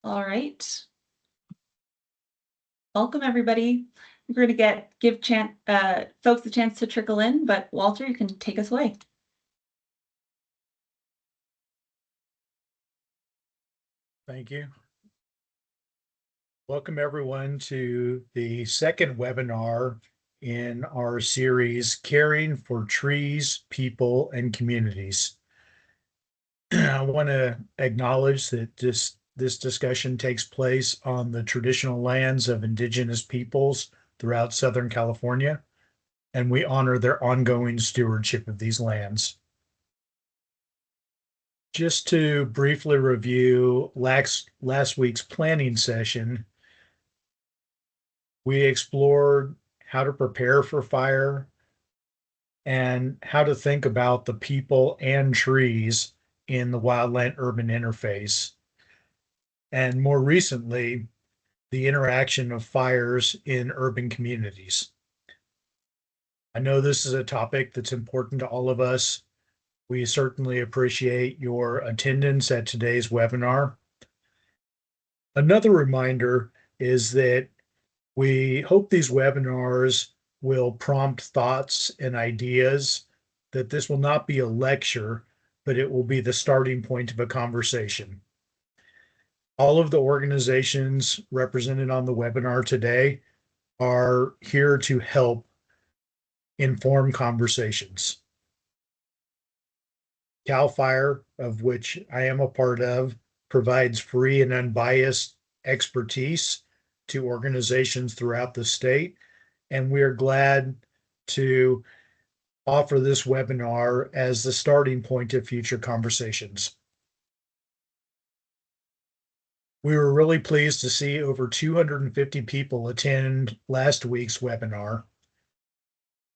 All right. Welcome, everybody. We're going to give folks a chance to trickle in, but Walter, you can take us away. Thank you. Welcome, everyone, to the second webinar in our series, Caring for Trees, People, and Communities. I want to acknowledge that this discussion takes place on the traditional lands of Indigenous peoples throughout Southern California, and we honor their ongoing stewardship of these lands. Just to briefly review last week's planning session, we explored how to prepare for fire and how to think about the people and trees in the wildland urban interface. And more recently, the interaction of fires in urban communities. I know this is a topic that's important to all of us. We certainly appreciate your attendance at today's webinar. Another reminder is that we hope these webinars will prompt thoughts and ideas, that this will not be a lecture, but it will be the starting point of a conversation. All of the organizations represented on the webinar today are here to help inform conversations. CAL FIRE, of which I am a part of, provides free and unbiased expertise to organizations throughout the state. And we are glad to offer this webinar as the starting point of future conversations. We were really pleased to see over 250 people attend last week's webinar.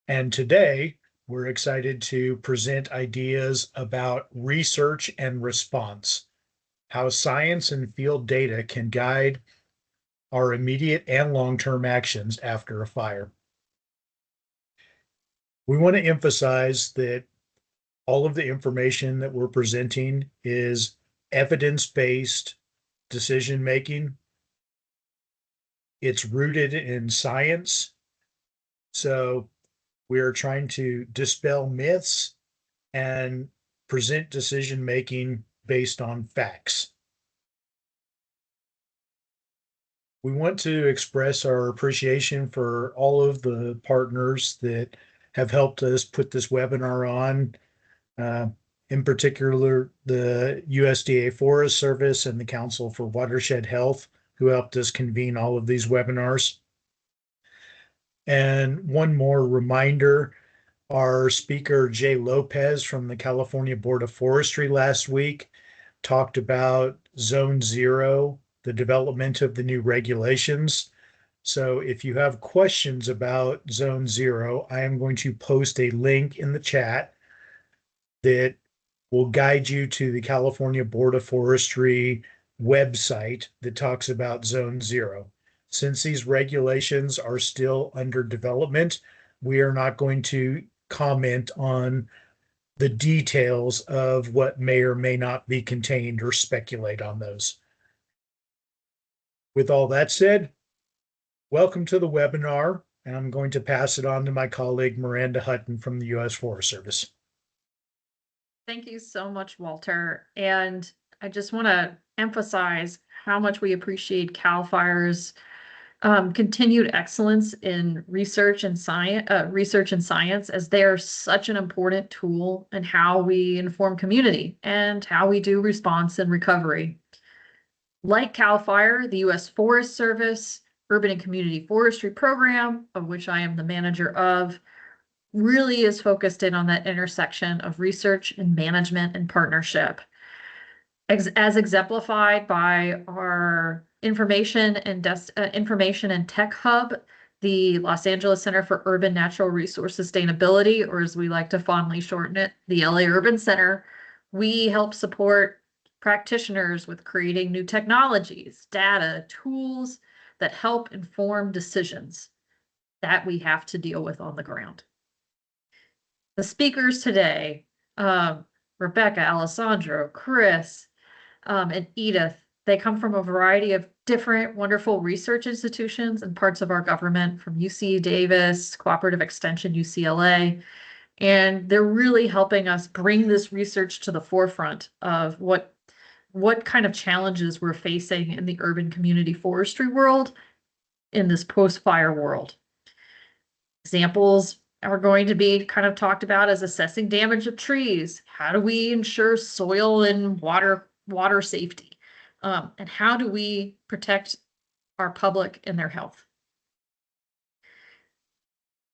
And today, we're excited to present ideas about research and response, how science and field data can guide our immediate and long-term actions after a fire. We want to emphasize that all of the information that we're presenting is evidence-based decision-making. It's rooted in science. So we are trying to dispel myths and present decision-making based on facts. We want to express our appreciation for all of the partners that have helped us put this webinar on. In particular, the USDA Forest Service and the Council for Watershed Health, who helped us convene all of these webinars. And one more reminder, our speaker, Jay Lopez from the California Board of Forestry last week, talked about Zone Zero, the development of the new regulations. So if you have questions about Zone Zero, I am going to post a link in the chat that will guide you to the California Board of Forestry website that talks about Zone Zero. Since these regulations are still under development, we are not going to comment on the details of what may or may not be contained or speculate on those. With all that said, welcome to the webinar, and I'm going to pass it on to my colleague Miranda Hutton from the U.S. Forest Service. Thank you so much, Walter. And I just want to emphasize how much we appreciate CAL FIRE's continued excellence in research and science, as they are such an important tool in how we inform community and how we do response and recovery. Like CAL FIRE, the U.S. Forest Service Urban and Community Forestry Program, of which I am the manager of, really is focused in on that intersection of research and management and partnership. As exemplified by our information and tech hub, the Los Angeles Center for Urban Natural Resource Sustainability, or as we like to fondly shorten it, the LA Urban Center, we help support practitioners with creating new technologies, data, tools that help inform decisions that we have to deal with on the ground. The speakers today, Rebecca, Alessandro, Chris, and Edith, They come from a variety of different wonderful research institutions and parts of our government, from UC Davis, Cooperative Extension, UCLA. And they're really helping us bring this research to the forefront of what kind of challenges we're facing in the urban community forestry world in this post-fire world. Examples are going to be kind of talked about as assessing damage of trees. How do we ensure soil and water safety? And how do we protect our public and their health?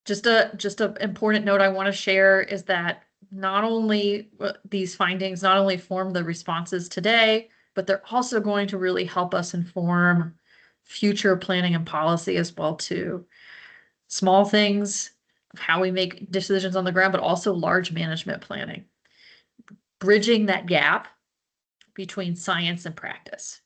Just a important note I want to share is that not only these findings not only form the responses today, but they're also going to really help us inform future planning and policy as well too. Small things of how we make decisions on the ground, but also large management planning. Bridging that gap between science and practice.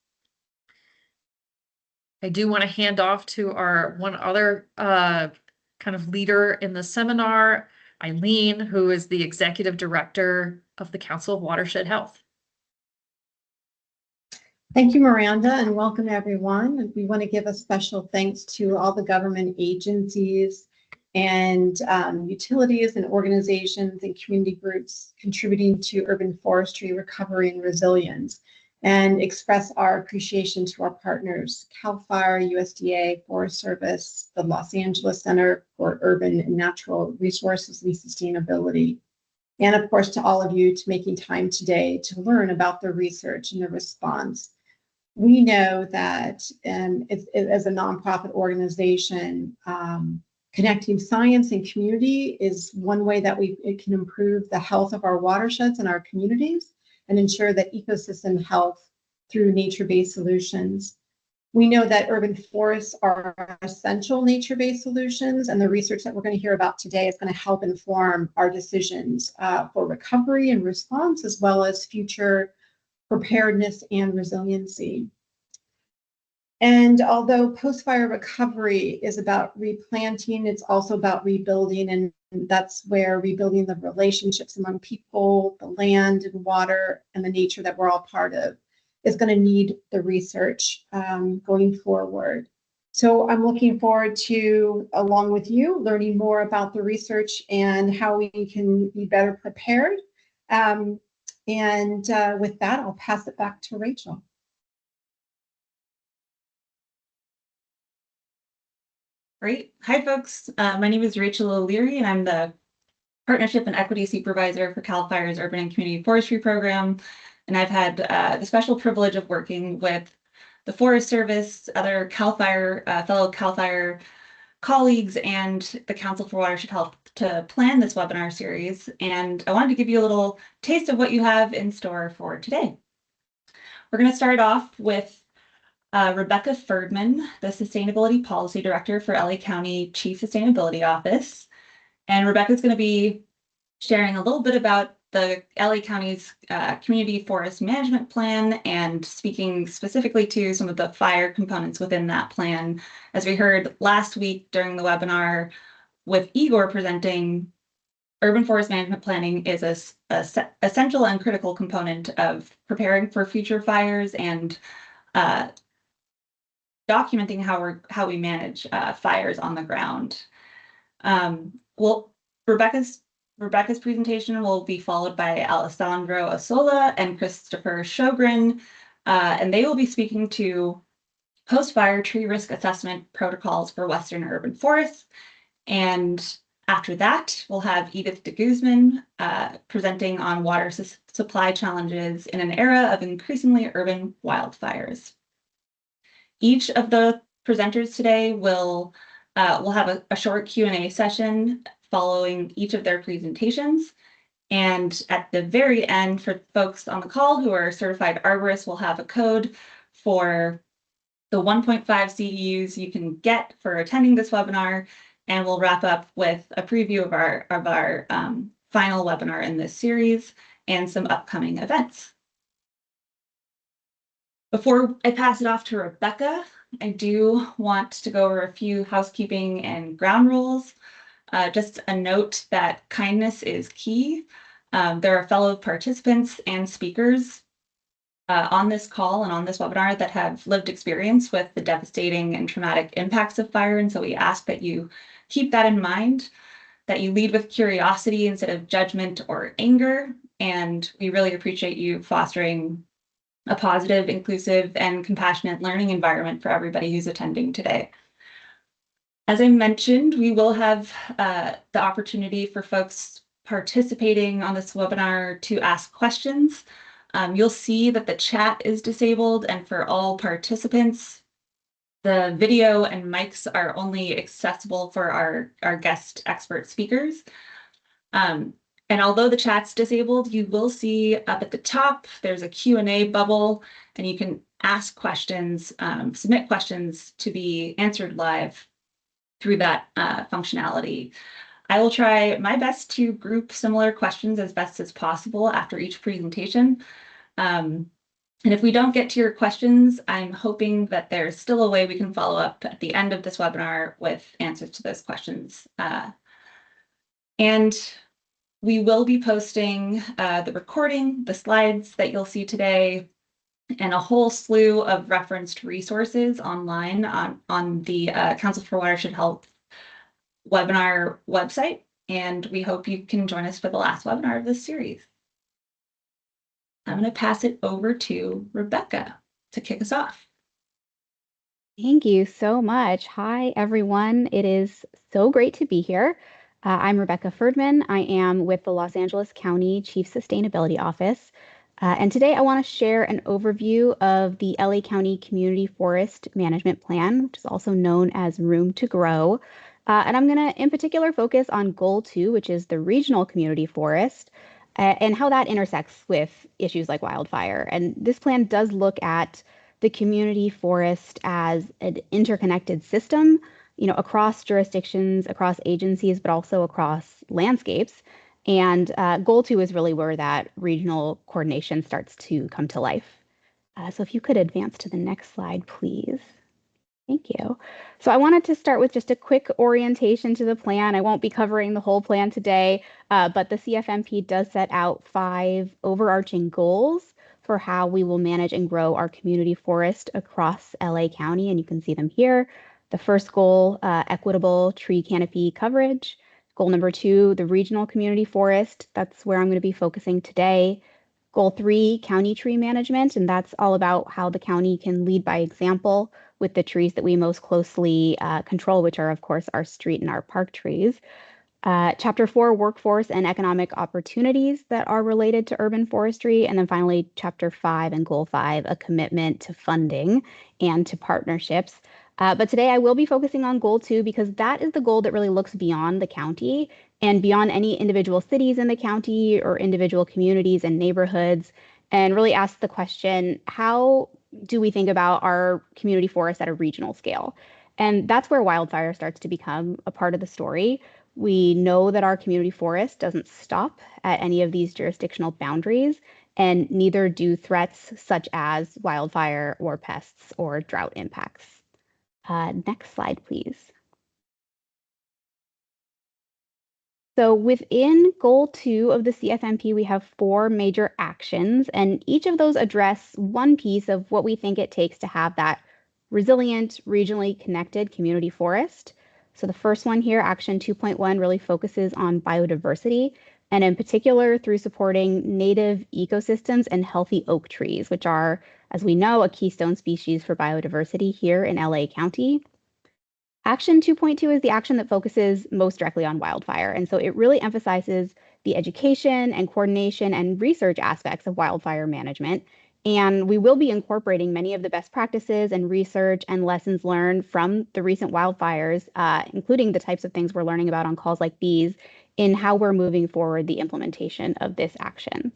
I do want to hand off to our one other kind of leader in the seminar, Eileen, who is the executive director of the Council of Watershed Health. Thank you, Miranda, and welcome everyone. We want to give a special thanks to all the government agencies and utilities and organizations and community groups contributing to urban forestry recovery and resilience, and express our appreciation to our partners, CAL FIRE, USDA, Forest Service, the Los Angeles Center for Urban and Natural Resources and Sustainability, and of course to all of you to making time today to learn about the research and the response. We know that as a nonprofit organization, connecting science and community is one way that it can improve the health of our watersheds and our communities and ensure that ecosystem health through nature-based solutions. We know that urban forests are essential nature-based solutions, and the research that we're going to hear about today is going to help inform our decisions for recovery and response, as well as future preparedness and resiliency. And although post-fire recovery is about replanting, it's also about rebuilding, and that's where rebuilding the relationships among people, the land and water, and the nature that we're all part of is going to need the research going forward. So I'm looking forward to, along with you, learning more about the research and how we can be better prepared. And with that, I'll pass it back to Rachel. Great. Hi, folks. My name is Rachel O'Leary, and I'm the Partnership and Equity Supervisor for CAL FIRE's Urban and Community Forestry Program. And I've had the special privilege of working with the Forest Service, other CAL FIRE, fellow CAL FIRE colleagues, and the Council for Watershed Health to plan this webinar series. And I wanted to give you a little taste of what you have in store for today. We're going to start off with Rebecca Ferdman, the Sustainability Policy Director for LA County Chief Sustainability Office. And Rebecca's going to be sharing a little bit about the LA County's Community Forest Management Plan and speaking specifically to some of the fire components within that plan. As we heard last week during the webinar with Igor presenting, urban forest management planning is a essential and critical component of preparing for future fires and documenting how we manage fires on the ground. Well, Rebecca's presentation will be followed by Alessandro Asola and Christopher Sjogren, and they will be speaking to post-fire tree risk assessment protocols for Western urban forests. And after that, we'll have Edith de Guzman presenting on water supply challenges in an era of increasingly urban wildfires. Each of the presenters today will have a short Q&A session following each of their presentations. And at the very end, for folks on the call who are certified arborists, we'll have a code for the 1.5 CEUs you can get for attending this webinar. And we'll wrap up with a preview of our final webinar in this series and some upcoming events. Before I pass it off to Rebecca, I do want to go over a few housekeeping and ground rules. Just a note that kindness is key. There are fellow participants and speakers on this call and on this webinar that have lived experience with the devastating and traumatic impacts of fire. And so we ask that you keep that in mind, that you lead with curiosity instead of judgment or anger. And we really appreciate you fostering a positive, inclusive, and compassionate learning environment for everybody who's attending today. As I mentioned, we will have the opportunity for folks participating on this webinar to ask questions. You'll see that the chat is disabled, and for all participants, the video and mics are only accessible for our guest expert speakers. And although the chat's disabled, you will see up at the top, there's a Q&A bubble, and you can ask questions, submit questions to be answered live through that functionality. I will try my best to group similar questions as best as possible after each presentation. And if we don't get to your questions, I'm hoping that there's still a way we can follow up at the end of this webinar with answers to those questions. And we will be posting the recording, the slides that you'll see today, and a whole slew of referenced resources online on the Council for Watershed Health webinar website. And we hope you can join us for the last webinar of this series. I'm going to pass it over to Rebecca to kick us off. Thank you so much. Hi, everyone. It is so great to be here. I'm Rebecca Ferdman. I am with the Los Angeles County Chief Sustainability Office. And today I want to share an overview of the LA County Community Forest Management Plan, which is also known as Room to Grow. And I'm going to, in particular, focus on Goal 2, which is the regional community forest, and how that intersects with issues like wildfire. And this plan does look at the community forest as an interconnected system, across jurisdictions, across agencies, but also across landscapes. And Goal 2 is really where that regional coordination starts to come to life. So if you could advance to the next slide, please. Thank you. So I wanted to start with just a quick orientation to the plan. I won't be covering the whole plan today, but the CFMP does set out 5 overarching goals for how we will manage and grow our community forest across LA County, and you can see them here. The first goal, equitable tree canopy coverage. Goal number 2, the regional community forest. That's where I'm going to be focusing today. Goal 3, county tree management, and that's all about how the county can lead by example with the trees that we most closely control, which are, of course, our street and our park trees. Chapter 4, workforce and economic opportunities that are related to urban forestry. And then finally, Chapter 5 and Goal 5, a commitment to funding and to partnerships. But today I will be focusing on Goal 2 because that is the goal that really looks beyond the county and beyond any individual cities in the county or individual communities and neighborhoods, and really asks the question, how do we think about our community forest at a regional scale? And that's where wildfire starts to become a part of the story. We know that our community forest doesn't stop at any of these jurisdictional boundaries, and neither do threats such as wildfire or pests or drought impacts. Next slide, please. So within Goal 2 of the CFMP, we have 4 major actions, and each of those address one piece of what we think it takes to have that resilient, regionally connected community forest. So the first one here, Action 2.1, really focuses on biodiversity, and in particular through supporting native ecosystems and healthy oak trees, which are, as we know, a keystone species for biodiversity here in LA County. Action 2.2 is the action that focuses most directly on wildfire. And so it really emphasizes the education and coordination and research aspects of wildfire management. And we will be incorporating many of the best practices and research and lessons learned from the recent wildfires, including the types of things we're learning about on calls like these, in how we're moving forward the implementation of this action.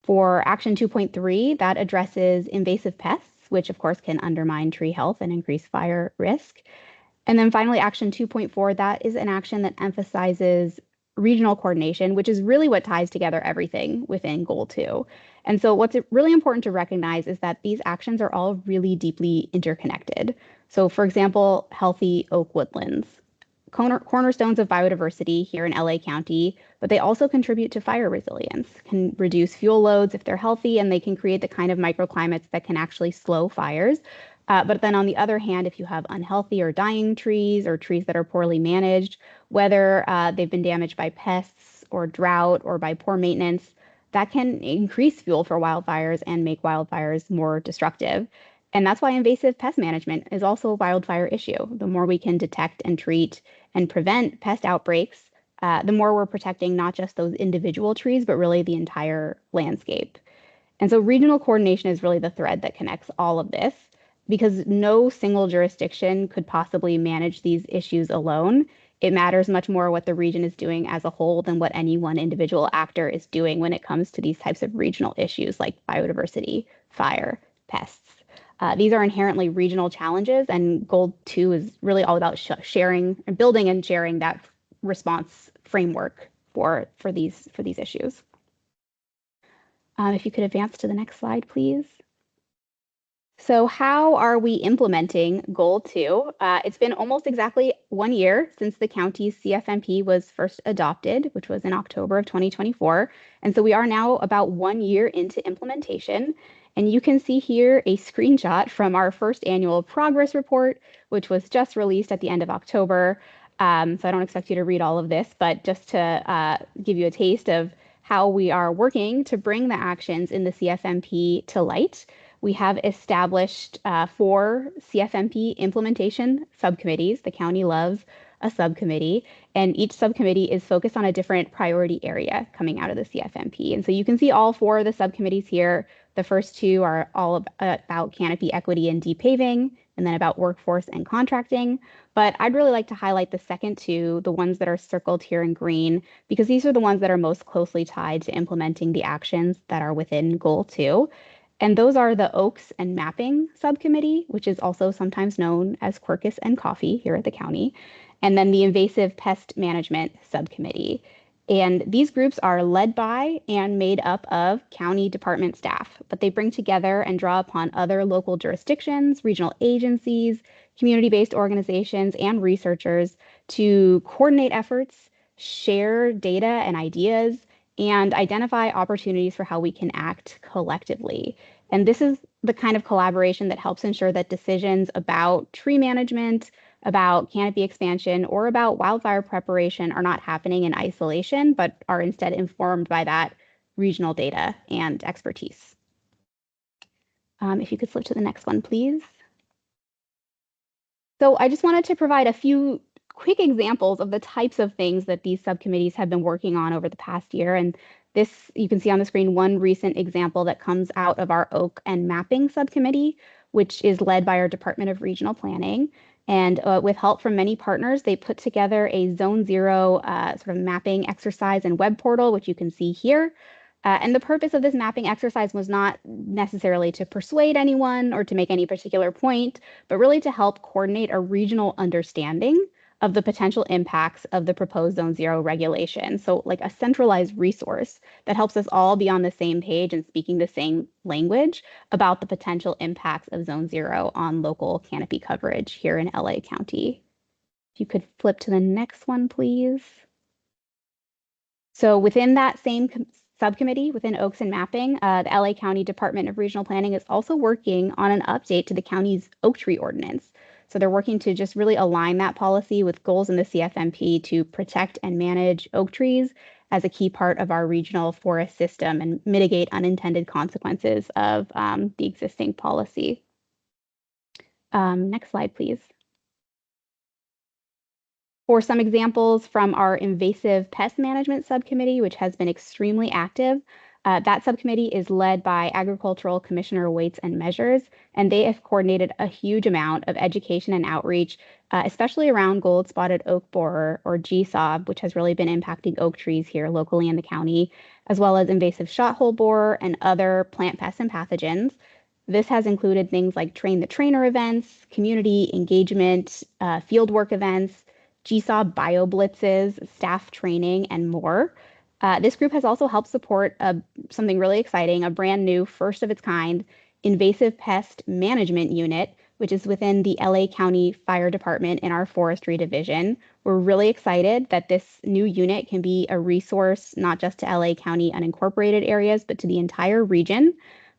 For Action 2.3, that addresses invasive pests, which of course can undermine tree health and increase fire risk. And then finally, Action 2.4, that is an action that emphasizes regional coordination, which is really what ties together everything within Goal 2. And so what's really important to recognize is that these actions are all really deeply interconnected. So for example, healthy oak woodlands, cornerstones of biodiversity here in LA County, but they also contribute to fire resilience, can reduce fuel loads if they're healthy, and they can create the kind of microclimates that can actually slow fires. But then on the other hand, if you have unhealthy or dying trees or trees that are poorly managed, whether they've been damaged by pests or drought or by poor maintenance, that can increase fuel for wildfires and make wildfires more destructive. And that's why invasive pest management is also a wildfire issue. The more we can detect and treat and prevent pest outbreaks, the more we're protecting not just those individual trees, but really the entire landscape. And so regional coordination is really the thread that connects all of this because no single jurisdiction could possibly manage these issues alone. It matters much more what the region is doing as a whole than what any one individual actor is doing when it comes to these types of regional issues like biodiversity, fire, pests. These are inherently regional challenges, and Goal 2 is really all about sharing and building and sharing that response framework for these issues. If you could advance to the next slide, please. So how are we implementing Goal 2? It's been almost exactly 1 year since the county's CFMP was first adopted, which was in October of 2024. And so we are now about 1 year into implementation. And you can see here a screenshot from our first annual progress report, which was just released at the end of October. So I don't expect you to read all of this, but just to give you a taste of how we are working to bring the actions in the CFMP to light. We have established 4 CFMP implementation subcommittees. The county loves a subcommittee, and each subcommittee is focused on a different priority area coming out of the CFMP. And so you can see all 4 of the subcommittees here. The first 2 are all about canopy equity and depaving, and then about workforce and contracting. But I'd really like to highlight the second 2, the ones that are circled here in green, because these are the ones that are most closely tied to implementing the actions that are within Goal 2. And those are the Oaks and Mapping Subcommittee, which is also sometimes known as Quercus and Coffee here at the county, and then the Invasive Pest Management Subcommittee. And these groups are led by and made up of county department staff, but they bring together and draw upon other local jurisdictions, regional agencies, community-based organizations, and researchers to coordinate efforts, share data and ideas, and identify opportunities for how we can act collectively. And this is the kind of collaboration that helps ensure that decisions about tree management, about canopy expansion, or about wildfire preparation are not happening in isolation, but are instead informed by that regional data and expertise. If you could flip to the next one, please. So I just wanted to provide a few quick examples of the types of things that these subcommittees have been working on over the past year. And this, you can see on the screen, one recent example that comes out of our Oak and Mapping Subcommittee, which is led by our Department of Regional Planning. And with help from many partners, they put together a Zone 0 sort of mapping exercise and web portal, which you can see here. And the purpose of this mapping exercise was not necessarily to persuade anyone or to make any particular point, but really to help coordinate a regional understanding of the potential impacts of the proposed Zone 0 regulation. So like a centralized resource that helps us all be on the same page and speaking the same language about the potential impacts of Zone 0 on local canopy coverage here in LA County. If you could flip to the next one, please. So within that same subcommittee within Oaks and Mapping, the LA County Department of Regional Planning is also working on an update to the county's oak tree ordinance. So they're working to just really align that policy with goals in the CFMP to protect and manage oak trees as a key part of our regional forest system and mitigate unintended consequences of the existing policy. Next slide, please. For some examples from our Invasive Pest Management Subcommittee, which has been extremely active, that subcommittee is led by Agricultural Commissioner Weights and Measures, and they have coordinated a huge amount of education and outreach, especially around gold spotted oak borer, or GSOB, which has really been impacting oak trees here locally in the county, as well as invasive shot-hole borer and other plant pests and pathogens. This has included things like train the trainer events, community engagement, fieldwork events, GSOB bio blitzes, staff training, and more. This group has also helped support something really exciting, a brand new, first of its kind, invasive pest management unit, which is within the LA County Fire Department in our Forestry division. We're really excited that this new unit can be a resource not just to LA County unincorporated areas, but to the entire region.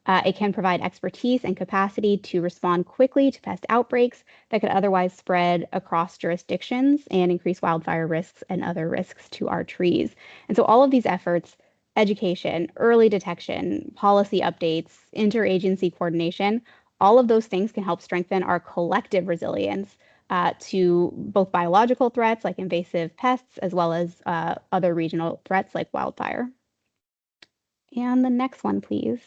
It can provide expertise and capacity to respond quickly to pest outbreaks that could otherwise spread across jurisdictions and increase wildfire risks and other risks to our trees. And so all of these efforts, education, early detection, policy updates, interagency coordination, all of those things can help strengthen our collective resilience to both biological threats like invasive pests, as well as other regional threats like wildfire. And the next one, please.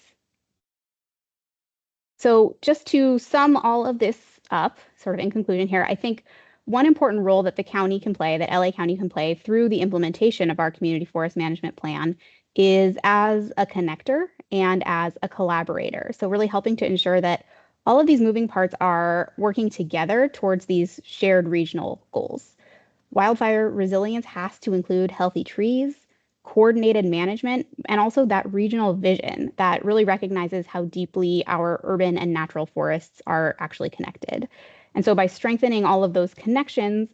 So just to sum all of this up, sort of in conclusion here, I think one important role that the county can play, that LA County can play through the implementation of our community forest management plan is as a connector and as a collaborator. So really helping to ensure that all of these moving parts are working together towards these shared regional goals. Wildfire resilience has to include healthy trees, coordinated management, and also that regional vision that really recognizes how deeply our urban and natural forests are actually connected. And so by strengthening all of those connections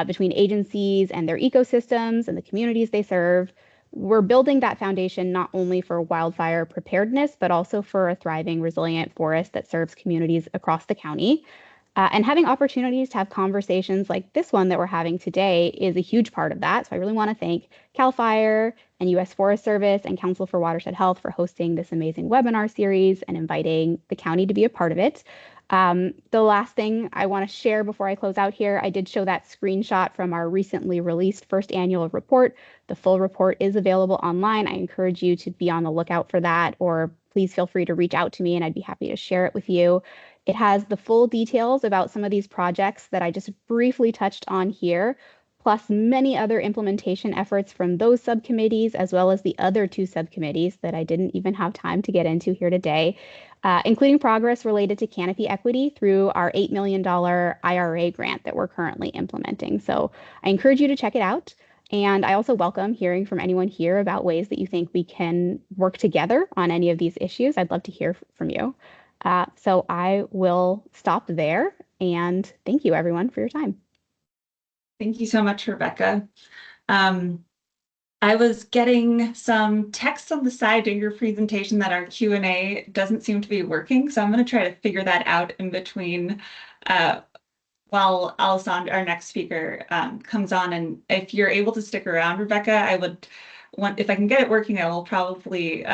between agencies and their ecosystems and the communities they serve, we're building that foundation not only for wildfire preparedness, but also for a thriving, resilient forest that serves communities across the county. And having opportunities to have conversations like this one that we're having today is a huge part of that. So I really want to thank CAL FIRE and U.S. Forest Service and Council for Watershed Health for hosting this amazing webinar series and inviting the county to be a part of it. The last thing I want to share before I close out here, I did show that screenshot from our recently released first annual report. The full report is available online. I encourage you to be on the lookout for that, or please feel free to reach out to me and I'd be happy to share it with you. It has the full details about some of these projects that I just briefly touched on here, plus many other implementation efforts from those subcommittees, as well as the other two subcommittees that I didn't even have time to get into here today, including progress related to canopy equity through our $8 million IRA grant that we're currently implementing. So I encourage you to check it out. And I also welcome hearing from anyone here about ways that you think we can work together on any of these issues. I'd love to hear from you. So I will stop there and thank you everyone for your time. Thank you so much, Rebecca. I was getting some text on the side during your presentation that our Q&A doesn't seem to be working. So I'm going to try to figure that out in between while Alessandra, our next speaker, comes on. And if you're able to stick around, Rebecca, I would if I can get it working, I will probably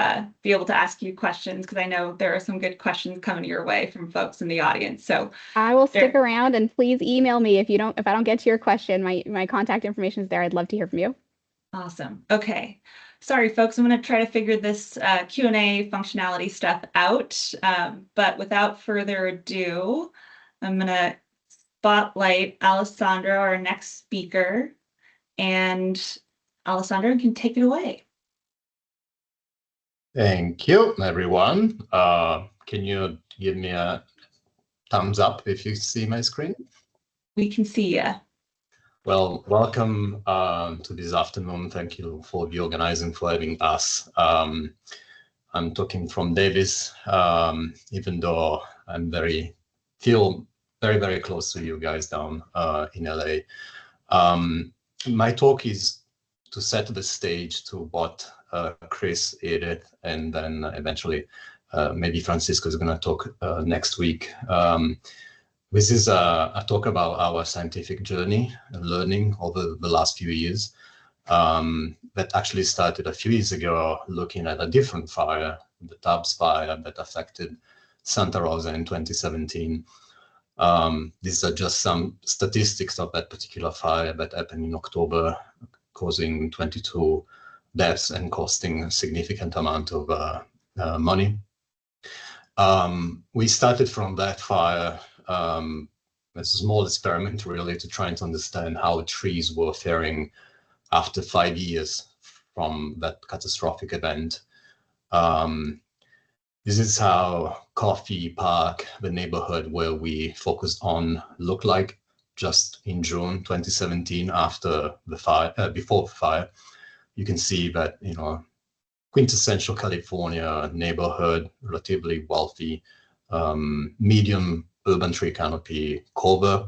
be able to ask you questions because I know there are some good questions coming your way from folks in the audience. So I will stick around, and please email me if I don't get to your question. My contact information is there. I'd love to hear from you. Awesome. Okay. Sorry, folks. I'm going to try to figure this Q&A functionality stuff out. But without further ado, I'm going to spotlight Alessandra, our next speaker, and Alessandra can take it away. Thank you, everyone. Can you give me a thumbs up if you see my screen? We can see you. Well, welcome to this afternoon. Thank you for the organizing, for having us. I'm talking from Davis, even though I'm feel very, very close to you guys down in LA. My talk is to set the stage to what Chris, Edith, and then eventually maybe Francisco is going to talk next week. This is a talk about our scientific journey and learning over the last few years that actually started a few years ago looking at a different fire, the Tubbs fire that affected Santa Rosa in 2017. These are just some statistics of that particular fire that happened in October, causing 22 deaths and costing a significant amount of money. We started from that fire as a small experiment really to try to understand how trees were faring after 5 years from that catastrophic event. This is how Coffee Park, the neighborhood where we focused on, looked like just in June 2017 after the fire, before the fire. You can see that, quintessential California neighborhood, relatively wealthy, medium urban tree canopy cover.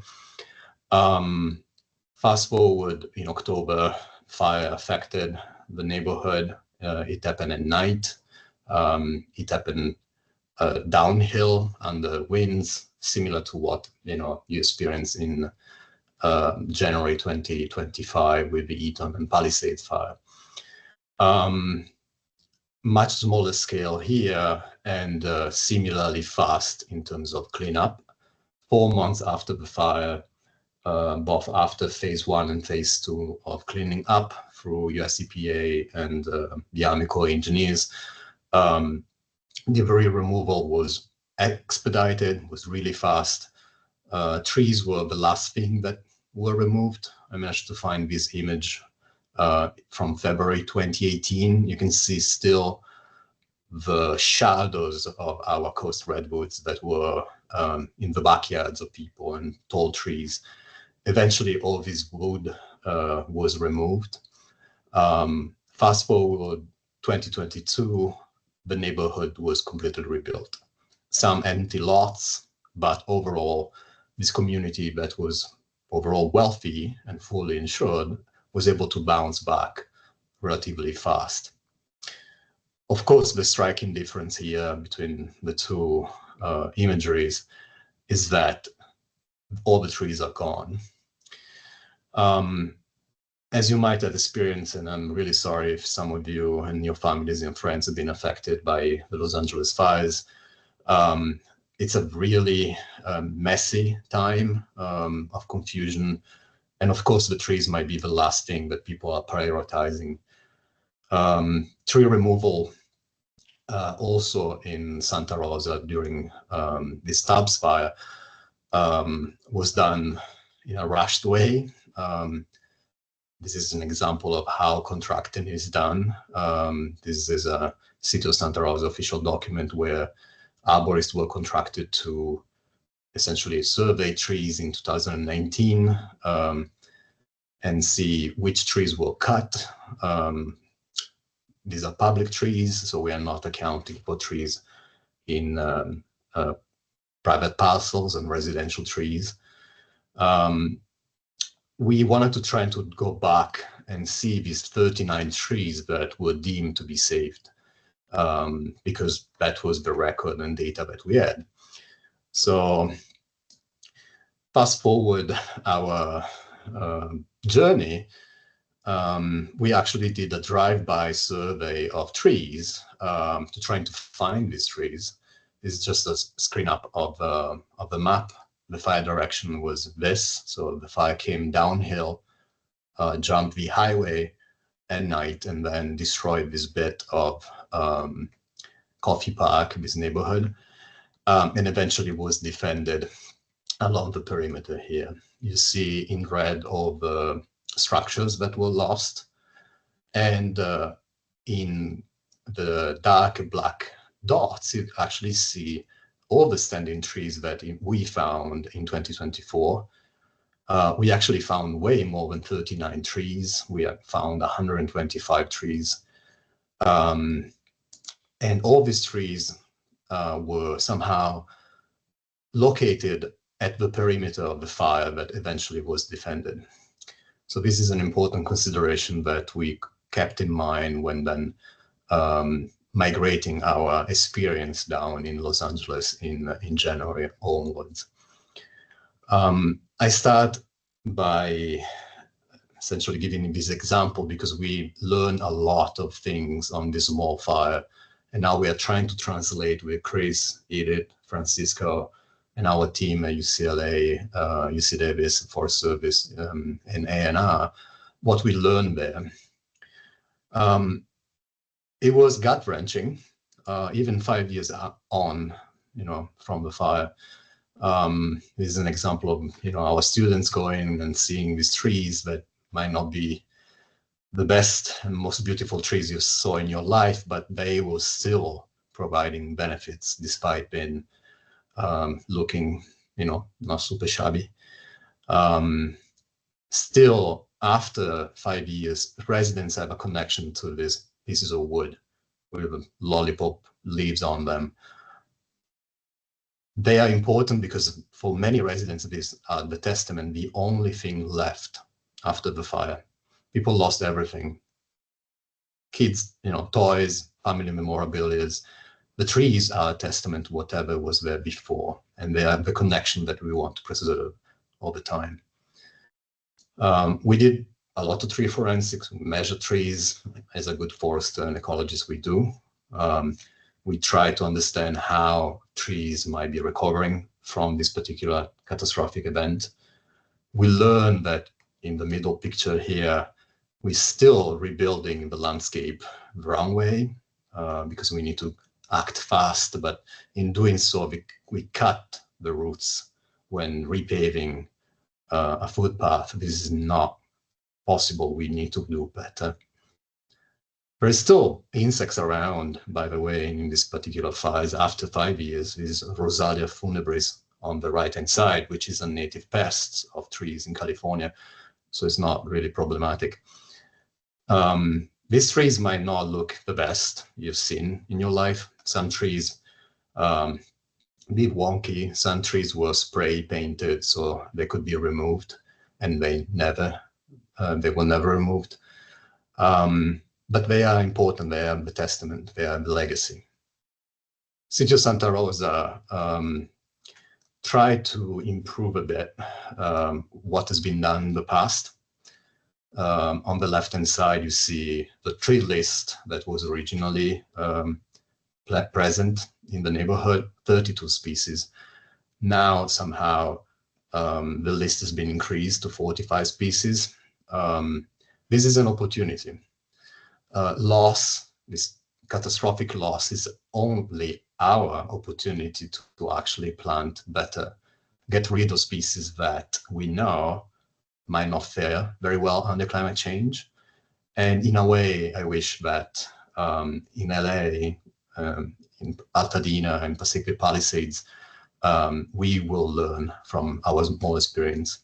Fast forward in October, fire affected the neighborhood. It happened at night. It happened downhill under winds, similar to what you experience in January 2025 with the Eaton and Palisades fire. Much smaller scale here and similarly fast in terms of cleanup. 4 months after the fire, both after phase 1 and phase 2 of cleaning up through US EPA and the Army Corps engineers, debris removal was expedited, was really fast. Trees were the last thing that were removed. I managed to find this image from February 2018. You can see still the shadows of our coast redwoods that were in the backyards of people and tall trees. Eventually, all this wood was removed. Fast forward 2022, the neighborhood was completely rebuilt. Some empty lots, but overall, this community that was overall wealthy and fully insured was able to bounce back relatively fast. Of course, the striking difference here between the two imageries is that all the trees are gone. As you might have experienced, and I'm really sorry if some of you and your families and friends have been affected by the Los Angeles fires. It's a really messy time of confusion. And of course, the trees might be the last thing that people are prioritizing. Tree removal also in Santa Rosa during the Stubbs fire was done in a rushed way. This is an example of how contracting is done. This is a City of Santa Rosa official document where arborists were contracted to essentially survey trees in 2019 and see which trees were cut. These are public trees, so we are not accounting for trees in private parcels and residential trees. We wanted to try to go back and see these 39 trees that were deemed to be saved because that was the record and data that we had. So fast forward our journey, we actually did a drive-by survey of trees to try to find these trees. This is just a screen up of the map. The fire direction was this. So the fire came downhill, jumped the highway at night, and then destroyed this bit of Coffee Park, this neighborhood, and eventually was defended along the perimeter here. You see in red all the structures that were lost, and in the dark black dots, you actually see all the standing trees that we found in 2024. We actually found way more than 39 trees. We have found 125 trees. And all these trees were somehow located at the perimeter of the fire that eventually was defended. So this is an important consideration that we kept in mind when then migrating our experience down in Los Angeles in January onwards. I start by essentially giving this example because we learned a lot of things on this small fire, and now we are trying to translate with Chris, Edith, Francisco, and our team at UCLA, UC Davis, Forest Service, and ANR, what we learned there. It was gut-wrenching, even 5 years on, from the fire. This is an example of, our students going and seeing these trees that might not be the best and most beautiful trees you saw in your life, but they were still providing benefits despite being looking, not super shabby. Still, after 5 years, residents have a connection to these pieces of wood with lollipop leaves on them. They are important because for many residents, these are the testament, the only thing left after the fire. People lost everything. Kids, toys, family memorabilia. The trees are a testament to whatever was there before, and they are the connection that we want to preserve all the time. We did a lot of tree forensics, we measure trees as a good forester and ecologist we do. We try to understand how trees might be recovering from this particular catastrophic event. We learn that in the middle picture here, we're still rebuilding the landscape the wrong way because we need to act fast, but in doing so, we cut the roots when repaving a footpath. This is not possible. We need to do better. There are still insects around, by the way, in this particular fires after 5 years. This is Rosalia funebris on the right-hand side, which is a native pest of trees in California. So it's not really problematic. These trees might not look the best you've seen in your life. Some trees a bit wonky. Some trees were spray painted, so they could be removed, and they were never removed. But they are important. They are the testament. They are the legacy. Sitio Santa Rosa tried to improve a bit what has been done in the past. On the left-hand side, you see the tree list that was originally present in the neighborhood, 32 species. Now, somehow, the list has been increased to 45 species. This is an opportunity. This catastrophic loss is only our opportunity to actually plant better, get rid of species that we know might not fare very well under climate change. And in a way, I wish that in LA, in Altadena and Pacific Palisades, we will learn from our small experience.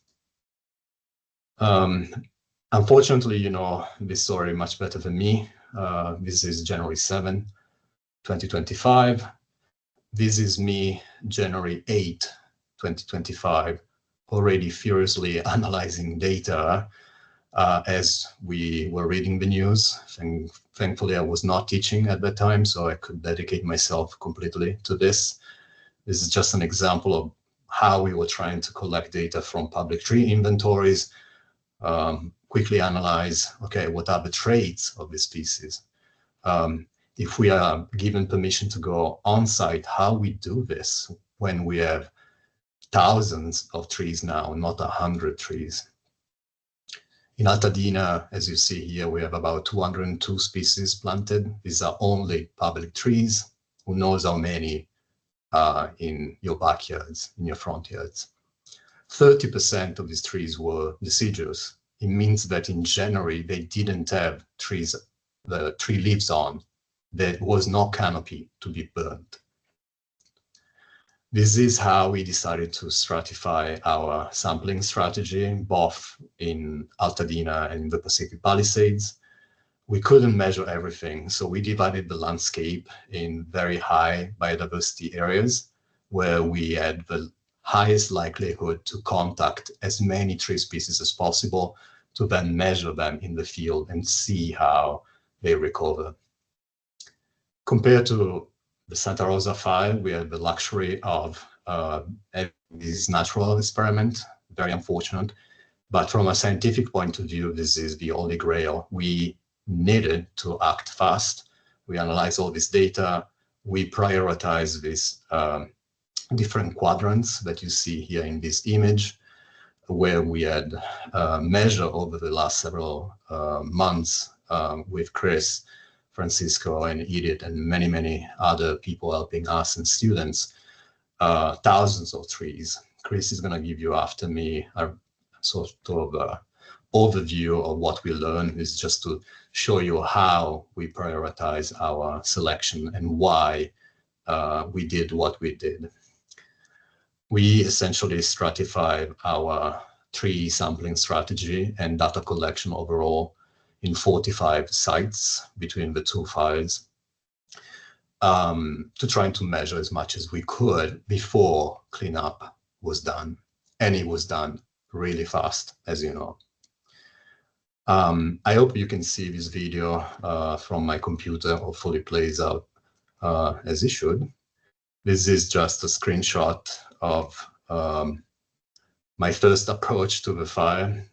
Unfortunately, you know this story much better than me. This is January 7, 2025. This is me, January 8, 2025, already furiously analyzing data as we were reading the news. And thankfully, I was not teaching at that time, so I could dedicate myself completely to this. This is just an example of how we were trying to collect data from public tree inventories, quickly analyze, okay, what are the traits of this species? If we are given permission to go on site, how we do this when we have thousands of trees now, not 100 trees. In Altadena, as you see here, we have about 202 species planted. These are only public trees. Who knows how many are in your backyards, in your front yards. 30% of these trees were deciduous. It means that in January, they didn't have trees, the tree leaves on. There was no canopy to be burnt. This is how we decided to stratify our sampling strategy, both in Altadena and in the Pacific Palisades. We couldn't measure everything, so we divided the landscape in very high biodiversity areas where we had the highest likelihood to contact as many tree species as possible to then measure them in the field and see how they recover. Compared to the Santa Rosa fire, we had the luxury of this natural experiment, very unfortunate. But from a scientific point of view, this is the holy grail. We needed to act fast. We analyzed all this data. We prioritize these different quadrants that you see here in this image, where we had measured over the last several months with Chris, Francisco, and Edith, and many, many other people helping us and students, thousands of trees. Chris is going to give you after me a sort of overview of what we learned. Is just to show you how we prioritize our selection and why we did what we did. We essentially stratified our tree sampling strategy and data collection overall in 45 sites between the two fires. to try to measure as much as we could before cleanup was done. And it was done really fast, as you know. I hope you can see this video from my computer. Hopefully it plays out as it should. This is just a screenshot of my first approach to the fire.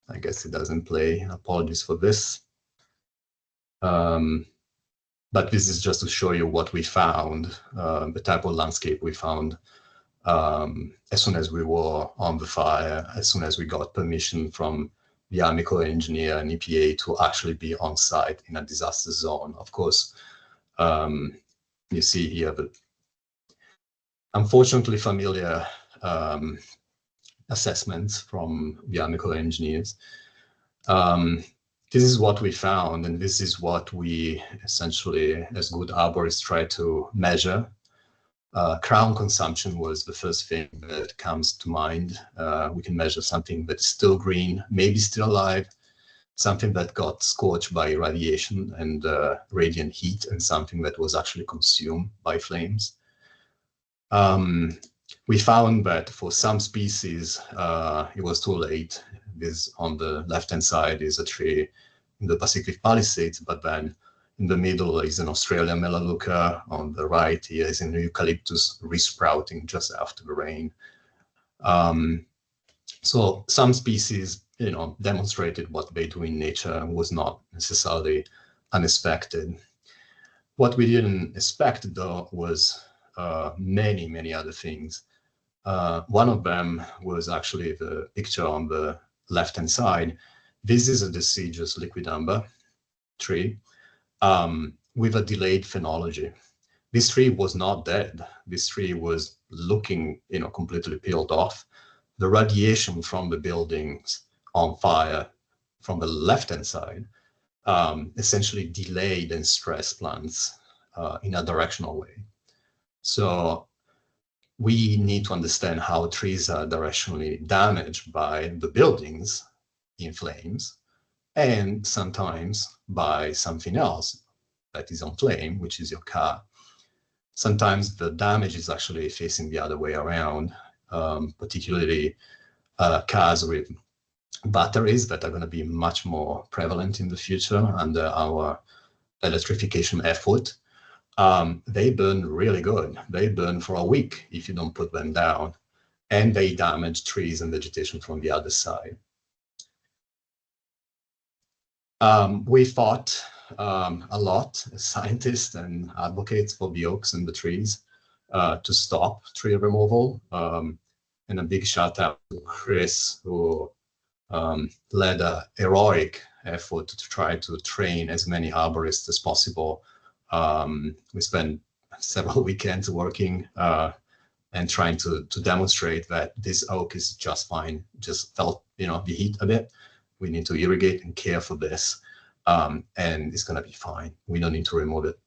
I guess it doesn't play. Apologies for this. But this is just to show you what we found, the type of landscape we found as soon as we were on the fire, as soon as we got permission from the Army Corps of Engineer and EPA to actually be on site in a disaster zone. Of course, you see here the unfortunately familiar assessments from the Army Corps of Engineers. This is what we found, and this is what we essentially, as good arborists, try to measure. Crown consumption was the first thing that comes to mind. We can measure something that's still green, maybe still alive, something that got scorched by radiation and radiant heat, and something that was actually consumed by flames. We found that for some species, it was too late. This on the left-hand side is a tree in the Pacific Palisades, but then in the middle is an Australian melaleuca. On the right here is an eucalyptus resprouting just after the rain. So some species, you know, demonstrated what they do in nature was not necessarily unexpected. What we didn't expect, though, was many, many other things. One of them was actually the picture on the left-hand side. This is a deciduous liquid amber tree with a delayed phenology. This tree was not dead. This tree was looking, you know, completely peeled off. The radiation from the buildings on fire from the left-hand side essentially delayed and stressed plants in a directional way. So we need to understand how trees are directionally damaged by the buildings in flames, and sometimes by something else that is on flame, which is your car. Sometimes the damage is actually facing the other way around, particularly cars with batteries that are going to be much more prevalent in the future under our electrification effort. They burn really good. They burn for a week if you don't put them down, and they damage trees and vegetation from the other side. We fought a lot as scientists and advocates for the oaks and the trees to stop tree removal. And a big shout out to Chris, who led a heroic effort to try to train as many arborists as possible. We spent several weekends working and trying to demonstrate that this oak is just fine, just felt, you know, the heat a bit. We need to irrigate and care for this, and it's going to be fine. We don't need to remove it.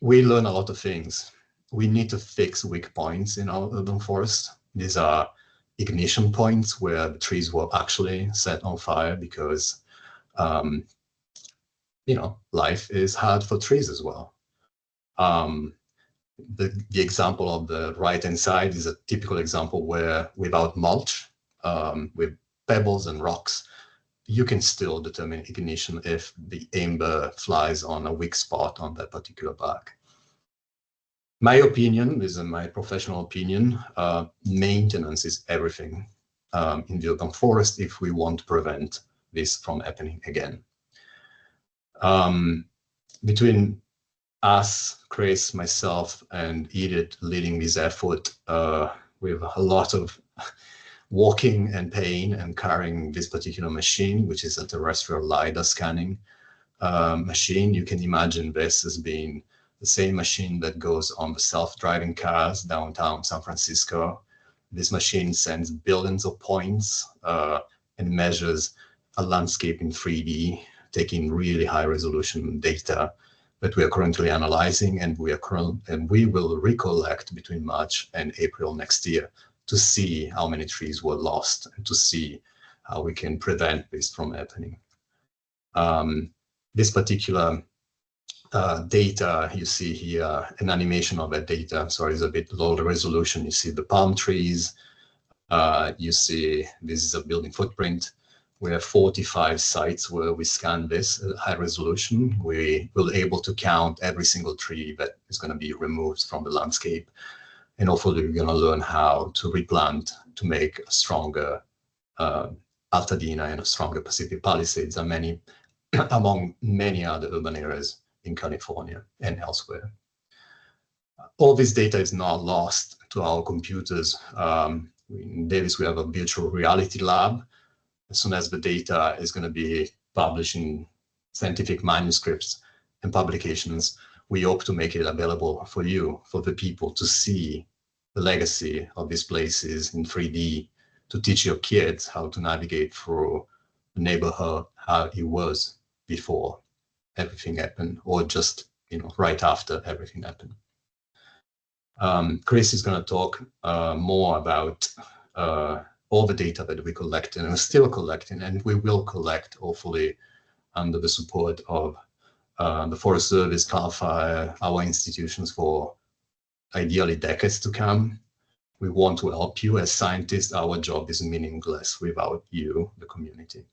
We learn a lot of things. We need to fix weak points in our urban forest. These are ignition points where the trees were actually set on fire because, you know, life is hard for trees as well. The example of the right-hand side is a typical example where without mulch, with pebbles and rocks, you can still determine ignition if the ember flies on a weak spot on that particular bark. My opinion, this is my professional opinion, maintenance is everything in the urban forest if we want to prevent this from happening again. Between us, Chris, myself, and Edith leading this effort with a lot of walking and pain and carrying this particular machine, which is a terrestrial LiDAR scanning machine. You can imagine this as being the same machine that goes on the self-driving cars downtown San Francisco. This machine sends billions of points and measures a landscape in 3D, taking really high resolution data that we are currently analyzing, and we will recollect between March and April next year to see how many trees were lost and to see how we can prevent this from happening. This particular data, you see here an animation of that data. Sorry, it's a bit low resolution. You see the palm trees. You see this is a building footprint. We have 45 sites where we scan this at high resolution. We will able to count every single tree that is going to be removed from the landscape. And hopefully we're going to learn how to replant to make a stronger Altadena and a stronger Pacific Palisades and among many other urban areas in California and elsewhere. All this data is not lost to our computers. In Davis, we have a virtual reality lab. As soon as the data is going to be published in scientific manuscripts and publications, we hope to make it available for you, for the people to see the legacy of these places in 3D, to teach your kids how to navigate through the neighborhood, how it was before everything happened, or just right after everything happened. Chris is going to talk more about all the data that we collect and are still collecting, and we will collect, hopefully, under the support of the Forest Service, CAL FIRE, our institutions for ideally decades to come. We want to help you as scientists. Our job is meaningless without you, the community.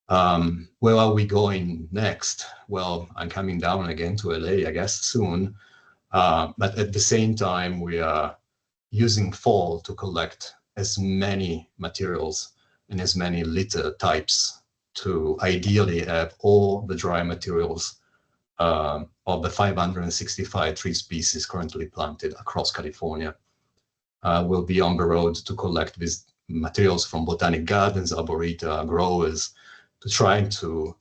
Where are we going next? Well, I'm coming down again to LA, I guess, soon. But at the same time, we are using fall to collect as many materials and as many litter types to ideally have all the dry materials of the 565 tree species currently planted across California. We'll be on the road to collect these materials from botanic gardens, arboreta, growers, to try to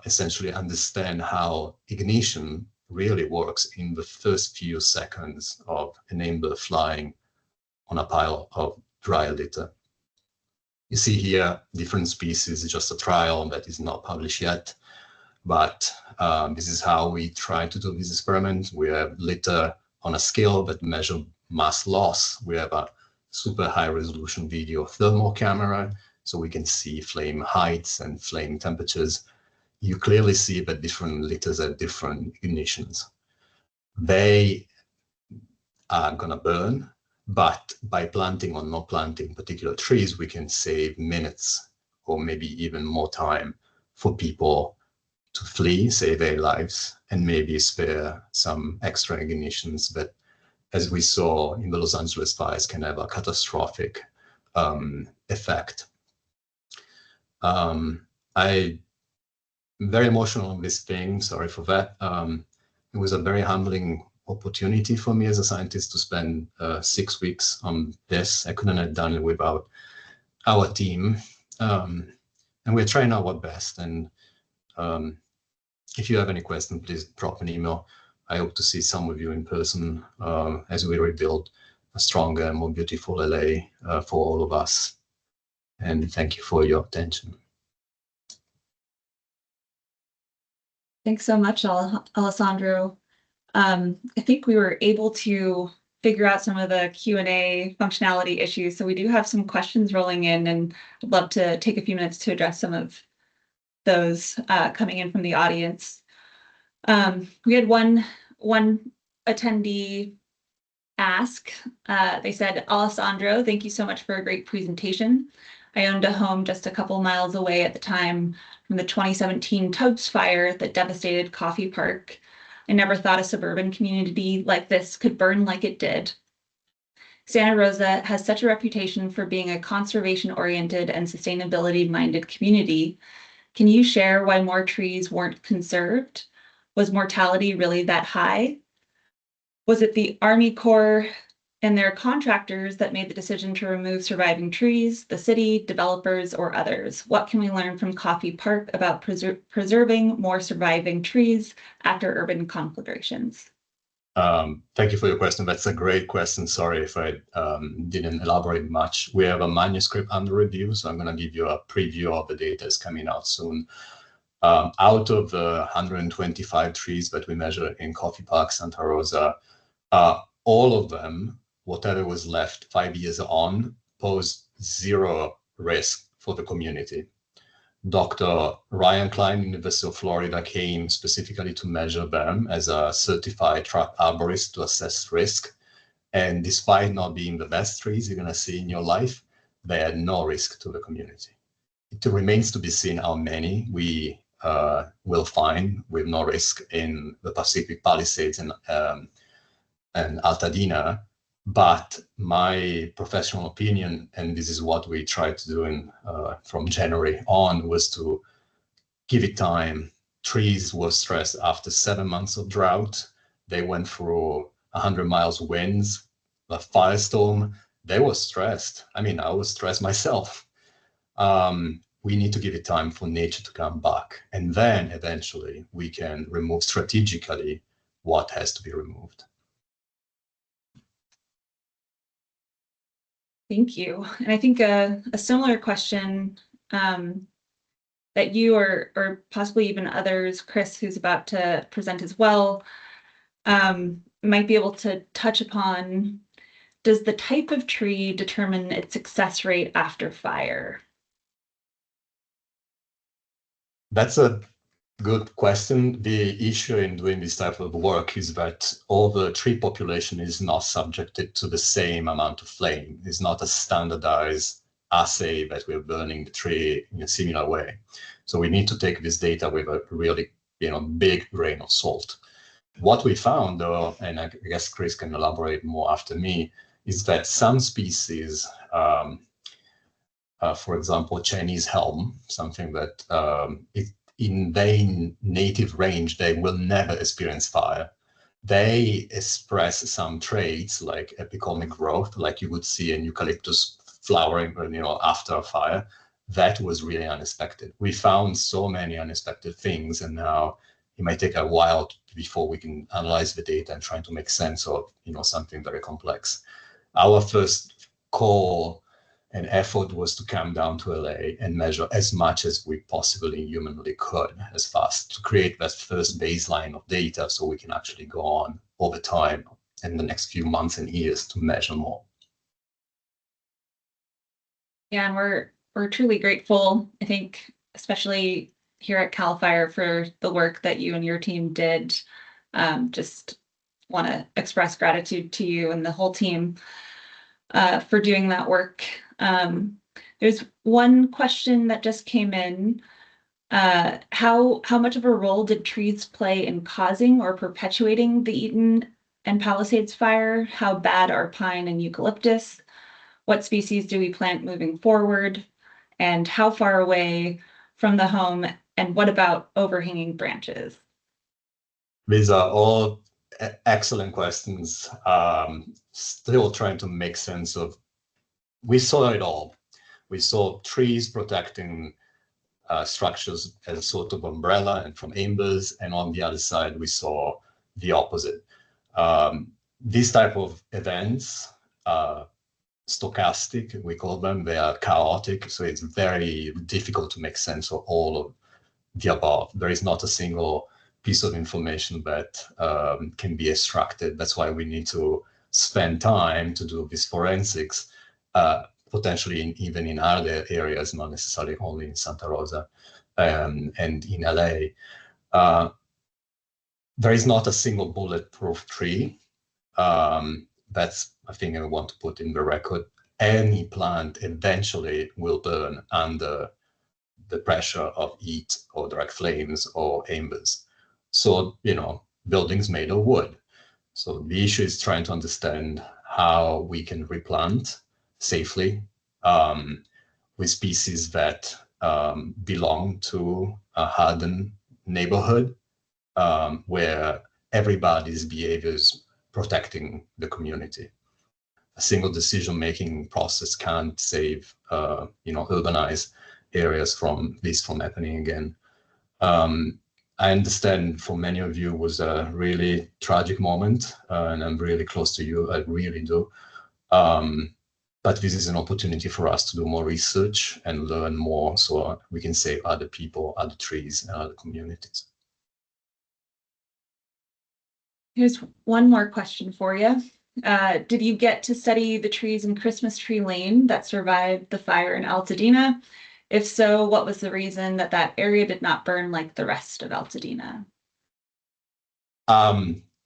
essentially understand how ignition really works in the first few seconds of an amber flying on a pile of dry litter. You see here different species, just a trial that is not published yet, but this is how we try to do this experiment. We have litter on a scale that measures mass loss. We have a super high resolution video thermal camera, so we can see flame heights and flame temperatures. You clearly see that different litters have different ignitions. They are gonna burn, but by planting or not planting particular trees, we can save minutes or maybe even more time for people to flee, save their lives, and maybe spare some extra ignitions that, as we saw in the Los Angeles fires, can have a catastrophic effect. I'm very emotional on this thing, sorry for that. It was a very humbling opportunity for me as a scientist to spend 6 weeks on this. I couldn't have done it without our team. And we're trying our best. And if you have any questions, please drop an email. I hope to see some of you in person as we rebuild a stronger and more beautiful LA for all of us. And thank you for your attention. Thanks so much, Alessandro. I think we were able to figure out some of the Q&A functionality issues. So we do have some questions rolling in, and I'd love to take a few minutes to address some of those coming in from the audience. We had one attendee ask, they said, Alessandro, thank you so much for a great presentation. I owned a home just a couple miles away at the time from the 2017 Tubbs fire that devastated Coffey Park. I never thought a suburban community like this could burn like it did. Santa Rosa has such a reputation for being a conservation-oriented and sustainability-minded community. Can you share why more trees weren't conserved? Was mortality really that high? Was it the Army Corps and their contractors that made the decision to remove surviving trees, the city, developers, or others? What can we learn from Coffey Park about preserving more surviving trees after urban conflagrations? Thank you for your question. That's a great question. Sorry if I didn't elaborate much. We have a manuscript under review, so I'm going to give you a preview of the data that's coming out soon. Out of the 125 trees that we measure in Coffey Park, Santa Rosa, all of them, whatever was left 5 years on, posed zero risk for the community. Dr. Ryan Klein, University of Florida, came specifically to measure them as a certified trap arborist to assess risk. And despite not being the best trees you're going to see in your life, they had no risk to the community. It remains to be seen how many we will find with no risk in the Pacific Palisades and Altadena. But my professional opinion, and this is what we tried to do from January on, was to give it time. Trees were stressed after 7 months of drought. They went through 100 miles winds, a firestorm. They were stressed. I mean, I was stressed myself. We need to give it time for nature to come back. And then eventually we can remove strategically what has to be removed. Thank you. And I think a similar question that you or possibly even others, Chris, who's about to present as well, might be able to touch upon, does the type of tree determine its success rate after fire? That's a good question. The issue in doing this type of work is that all the tree population is not subjected to the same amount of flame. It's not a standardized assay that we're burning the tree in a similar way. So we need to take this data with a really, big grain of salt. What we found, though, and I guess Chris can elaborate more after me, is that some species, for example, Chinese elm, something that in their native range, they will never experience fire. They express some traits like epicomic growth, like you would see an eucalyptus flowering, after a fire. That was really unexpected. We found so many unexpected things, and now it might take a while before we can analyze the data and try to make sense of, something very complex. Our first call and effort was to come down to LA and measure as much as we possibly humanly could as fast to create that first baseline of data so we can actually go on over time in the next few months and years to measure more. Yeah, and we're truly grateful, I think, especially here at CAL FIRE for the work that you and your team did. Just want to express gratitude to you and the whole team for doing that work. There's one question that just came in. How much of a role did trees play in causing or perpetuating the Eaton and Palisades fire? How bad are pine and eucalyptus? What species do we plant moving forward? And how far away from the home? And what about overhanging branches? These are all excellent questions. Still trying to make sense of, we saw it all. We saw trees protecting structures as a sort of umbrella and from embers, and on the other side, we saw the opposite. These type of events, stochastic, we call them, they are chaotic, so it's very difficult to make sense of all of the above. There is not a single piece of information that can be extracted. That's why we need to spend time to do this forensics, potentially even in other areas, not necessarily only in Santa Rosa and in LA. There is not a single bulletproof tree. That's a thing I want to put in the record. Any plant eventually will burn under the pressure of heat or direct flames or embers. So, buildings made of wood. So the issue is trying to understand how we can replant safely with species that belong to a hardened neighborhood where everybody's behaviors protecting the community. A single decision-making process can't save, urbanized areas from this from happening again. I understand for many of you was a really tragic moment, and I'm really close to you. I really do. But this is an opportunity for us to do more research and learn more so we can save other people, other trees, and other communities. Here's one more question for you. Did you get to study the trees in Christmas Tree Lane that survived the fire in Altadena? If so, what was the reason that that area did not burn like the rest of Altadena?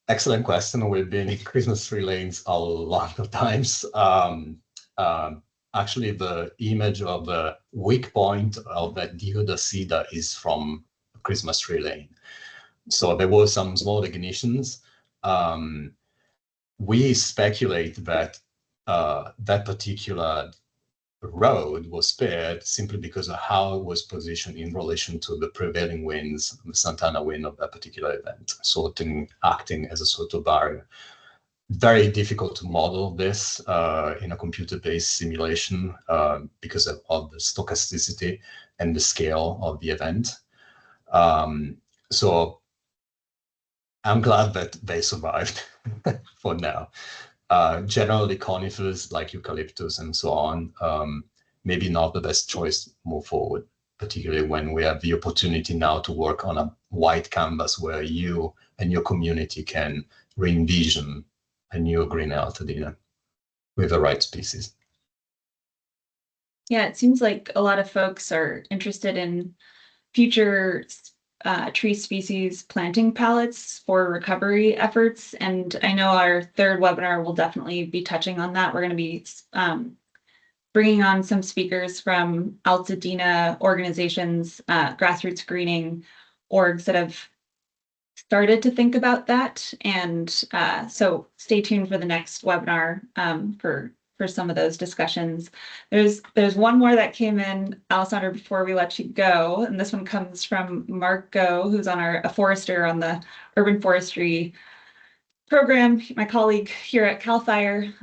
Excellent question. We've been in Christmas tree lanes a lot of times. Actually, the image of the weak point of that geodesida is from Christmas tree lane. So there were some small ignitions. We speculate that that particular road was spared simply because of how it was positioned in relation to the prevailing winds, the Santana wind of that particular event, acting as a sort of barrier. Very difficult to model this in a computer-based simulation because of the stochasticity and the scale of the event. So I'm glad that they survived for now. Generally, conifers like eucalyptus and so on, maybe not the best choice to move forward, particularly when we have the opportunity now to work on a white canvas where you and your community can re-envision a new green Altadena with the right species. Yeah, it seems like a lot of folks are interested in future tree species planting palettes for recovery efforts. And I know our third webinar will definitely be touching on that. We're going to be bringing on some speakers from Altadena organizations, grassroots greening orgs that have started to think about that. And so stay tuned for the next webinar for some of those discussions. There's one more that came in, Alessandra, before we let you go. And this one comes from Marco, who's on a forester on the urban forestry program, my colleague here at CAL FIRE.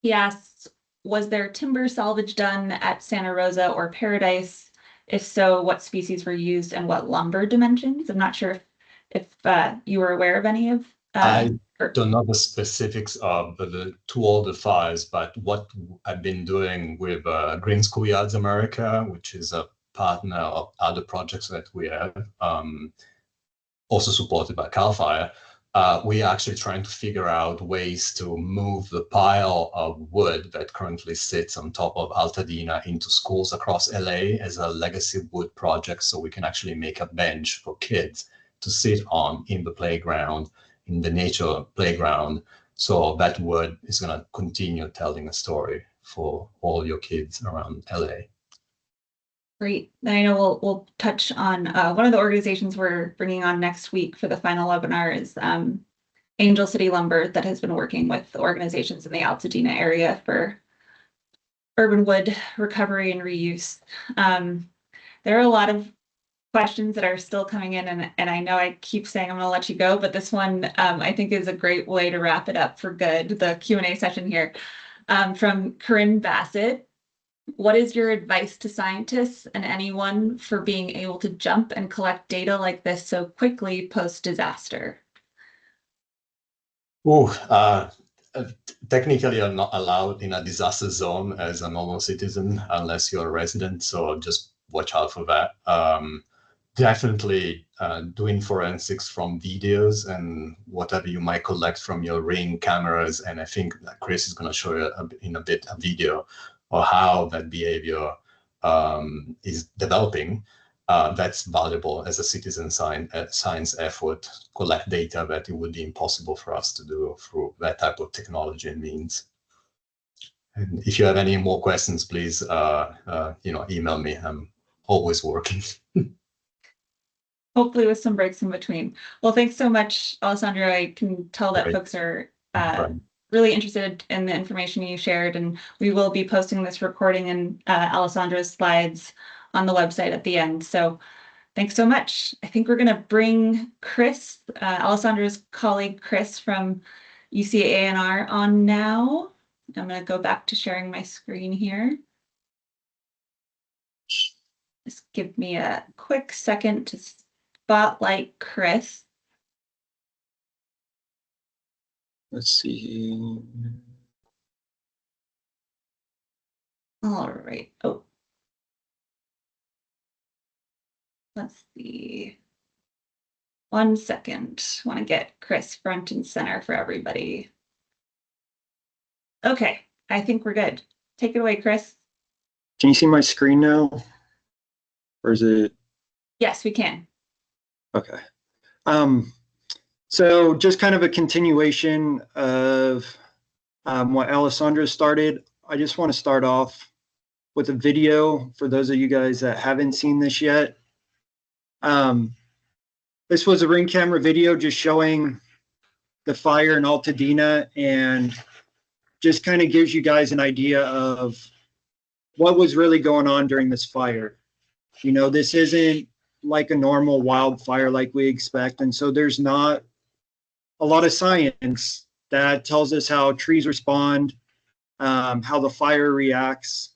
He asks, was there timber salvage done at Santa Rosa or Paradise? If so, what species were used and what lumber dimensions? I'm not sure if you were aware of any of I don't know the specifics of the two older fires, but what I've been doing with Green Schoolyards America, which is a partner of other projects that we have, also supported by CAL FIRE, we are actually trying to figure out ways to move the pile of wood that currently sits on top of Altadena into schools across LA as a legacy wood project, so we can actually make a bench for kids to sit on in the playground, in the nature playground. So that wood is going to continue telling a story for all your kids around LA. Great. And I know we'll touch on one of the organizations we're bringing on next week for the final webinar is Angel City Lumber, that has been working with organizations in the Altadena area for urban wood recovery and reuse. There are a lot of questions that are still coming in, and I know I keep saying I'm going to let you go, but this one I think is a great way to wrap it up for good, the Q&A session here. From Corinne Bassett. What is your advice to scientists and anyone for being able to jump and collect data like this so quickly post-disaster? Technically, you're not allowed in a disaster zone as a normal citizen unless you're a resident, so just watch out for that. Definitely doing forensics from videos and whatever you might collect from your Ring cameras, and I think that Chris is going to show you in a bit a video or how that behavior is developing. That's valuable as a citizen science effort, collect data that it would be impossible for us to do through that type of technology and means. And if you have any more questions, please, email me. I'm always working. Hopefully with some breaks in between. Well, thanks so much, Alessandro. I can tell that folks are really interested in the information you shared, and we will be posting this recording and Alessandro's slides on the website at the end. So thanks so much. I think we're going to bring Chris, Alessandro's colleague Chris from UCANR on now. I'm going to go back to sharing my screen here. Just give me a quick second to spotlight Chris. Let's see. All right. Oh. Let's see. 1 second. Want to get Chris front and center for everybody. Okay, I think we're good. Take it away, Chris. Can you see my screen now? Or is it? Yes, we can. Okay. So just kind of a continuation of what Alessandra started. I just want to start off with a video for those of you guys that haven't seen this yet. This was a ring camera video just showing the fire in Altadena, and just kind of gives you guys an idea of what was really going on during this fire. You know, this isn't like a normal wildfire like we expect, and so there's not a lot of science that tells us how trees respond, how the fire reacts.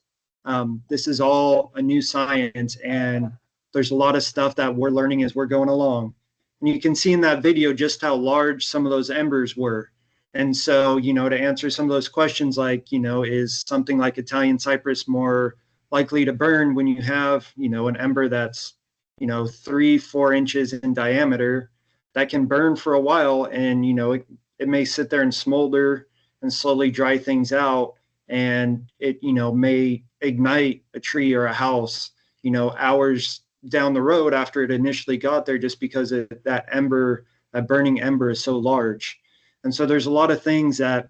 This is all a new science, and there's a lot of stuff that we're learning as we're going along. And you can see in that video just how large some of those embers were. And so, you know, to answer some of those questions, like, you know, is something like Italian cypress more likely to burn when you have, you know, an ember that's, you know, 3-4 inches in diameter, that can burn for a while, and, you know, it may sit there and smolder and slowly dry things out, and it, you know, may ignite a tree or a house, you know, hours down the road after it initially got there, just because that ember, that burning ember, is so large. And so there's a lot of things that,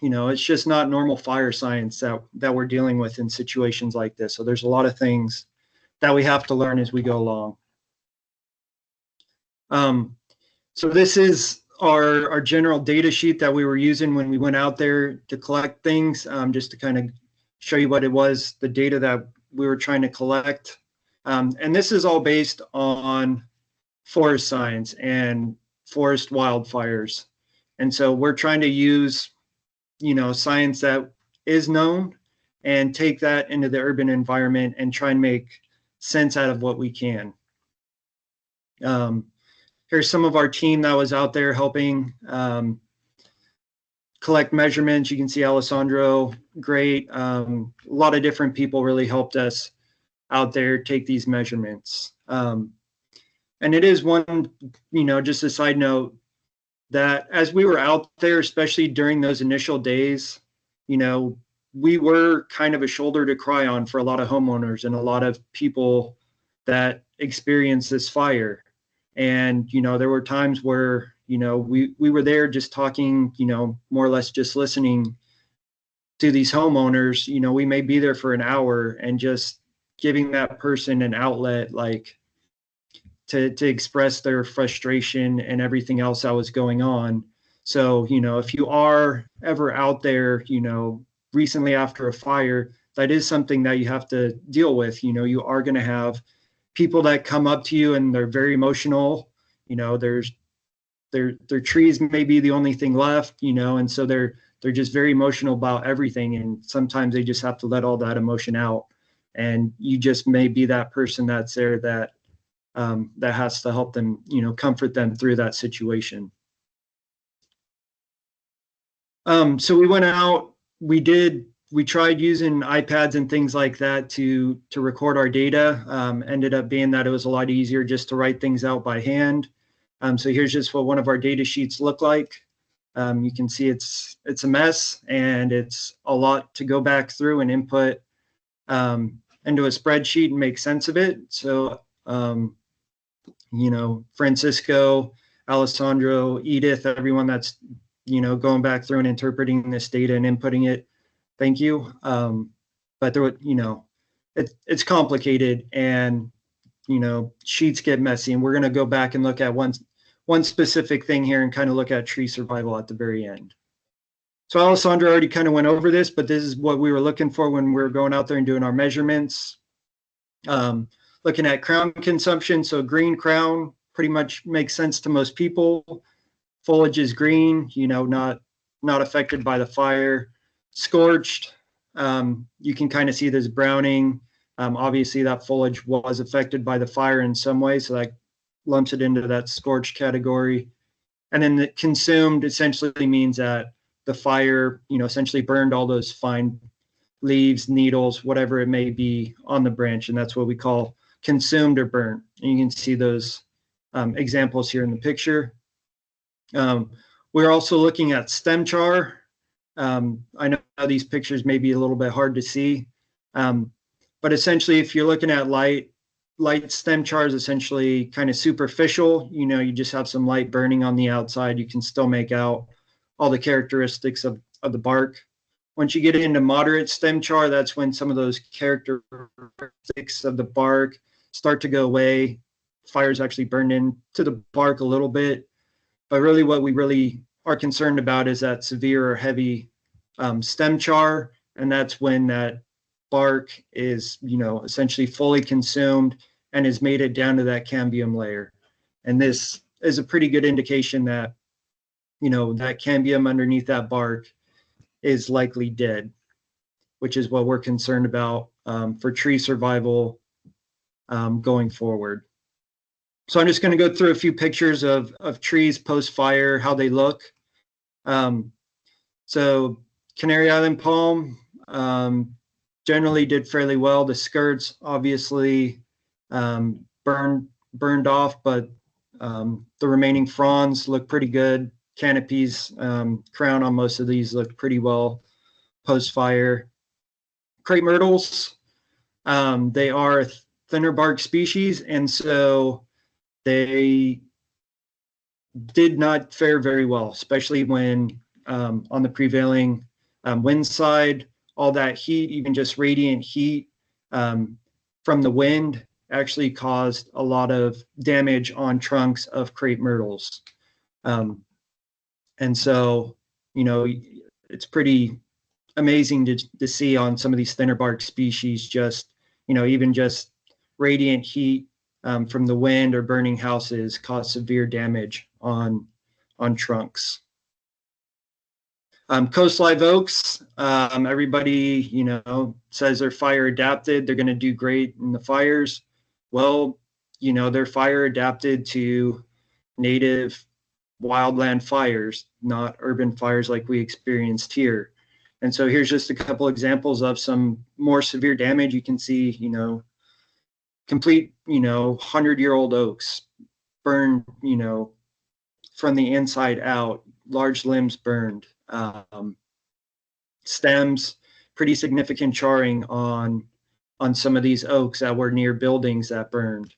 you know, it's just not normal fire science that we're dealing with in situations like this. So there's a lot of things that we have to learn as we go along. So this is our general data sheet that we were using when we went out there to collect things, just to kind of show you what it was, the data that we were trying to collect. And this is all based on forest science and forest wildfires. And so we're trying to use, you know, science that is known and take that into the urban environment and try and make sense out of what we can. Here's some of our team that was out there helping collect measurements. You can see Alessandro, great. A lot of different people really helped us out there take these measurements. And it is one, you know, just a side note, that as we were out there, especially during those initial days, you know, we were kind of a shoulder to cry on for a lot of homeowners and a lot of people that experienced this fire. And, you know, there were times where, you know, we were there just talking, you know, more or less just listening to these homeowners. You know, we may be there for an hour and just giving that person an outlet, like, to express their frustration and everything else that was going on. So, you know, if you are ever out there, you know, recently after a fire, that is something that you have to deal with. You know, you are going to have people that come up to you and they're very emotional. You know, their trees may be the only thing left, you know, and so they're just very emotional about everything. And sometimes they just have to let all that emotion out. And you just may be that person that's there that has to help them, you know, comfort them through that situation. So we went out, we tried using iPads and things like that to record our data. Ended up being that it was a lot easier just to write things out by hand. So here's just what one of our data sheets look like. You can see it's a mess, and it's a lot to go back through and input into a spreadsheet and make sense of it. So you know, Francisco, Alessandro, Edith, everyone that's, you know, going back through and interpreting this data and inputting it, thank you. But there, you know, it's complicated, and, you know, sheets get messy, and we're going to go back and look at one specific thing here and kind of look at tree survival at the very end. So Alessandro already kind of went over this, but this is what we were looking for when we were going out there and doing our measurements. Looking at crown consumption, so green crown pretty much makes sense to most people. Foliage is green, you know, not affected by the fire. Scorched, you can kind of see this browning. Obviously, that foliage was affected by the fire in some way, so that lumps it into that scorched category. And then the consumed essentially means that the fire, you know, essentially burned all those fine leaves, needles, whatever it may be on the branch, and that's what we call consumed or burnt. And you can see those examples here in the picture. We're also looking at stem char. I know these pictures may be a little bit hard to see, But essentially, if you're looking at light stem char is essentially kind of superficial. You just have some light burning on the outside. You can still make out all the characteristics of the bark. Once you get into moderate stem char, that's when some of those characteristics of the bark start to go away. Fires actually burned into the bark a little bit. But really what we really are concerned about is that severe or heavy stem char. And that's when that bark is, essentially fully consumed and has made it down to that cambium layer. And this is a pretty good indication that, that cambium underneath that bark is likely dead, which is what we're concerned about for tree survival going forward. So I'm just going to go through a few pictures of trees post-fire, how they look. So Canary Island palm generally did fairly well. The skirts obviously burned off, but the remaining fronds look pretty good. Canopies, crown on most of these looked pretty well post-fire. Crepe myrtles, they are a thinner bark species, and so they did not fare very well, especially when on the prevailing wind side, all that heat, even just radiant heat from the wind actually caused a lot of damage on trunks of crepe myrtles. And so, it's pretty amazing to see on some of these thinner bark species, just, even just radiant heat from the wind or burning houses cause severe damage on trunks. Coast live oaks, everybody, says they're fire adapted. They're going to do great in the fires. Well, they're fire adapted to native wildland fires, not urban fires like we experienced here. And so here's just a couple examples of some more severe damage. You can see, complete, 100-year-old oaks burned, from the inside out, large limbs burned, stems, pretty significant charring on some of these oaks that were near buildings that burned.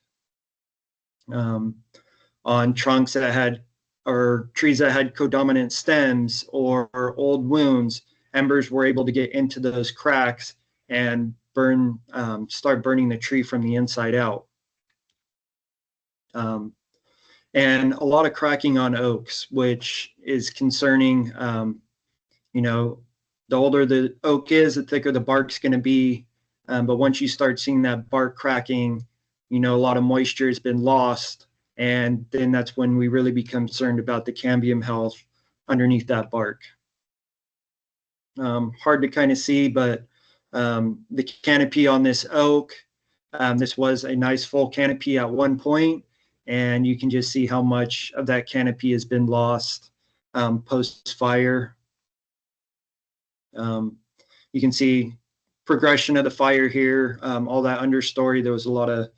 On trunks that had, or trees that had codominant stems or old wounds, embers were able to get into those cracks and start burning the tree from the inside out. And a lot of cracking on oaks, which is concerning. The older the oak is, the thicker the bark's going to be. But once you start seeing that bark cracking, a lot of moisture has been lost. And then that's when we really become concerned about the cambium health underneath that bark. Hard to kind of see, but the canopy on this oak, this was a nice full canopy at one point, and you can just see how much of that canopy has been lost post-fire. You can see progression of the fire here, all that understory. There was a lot of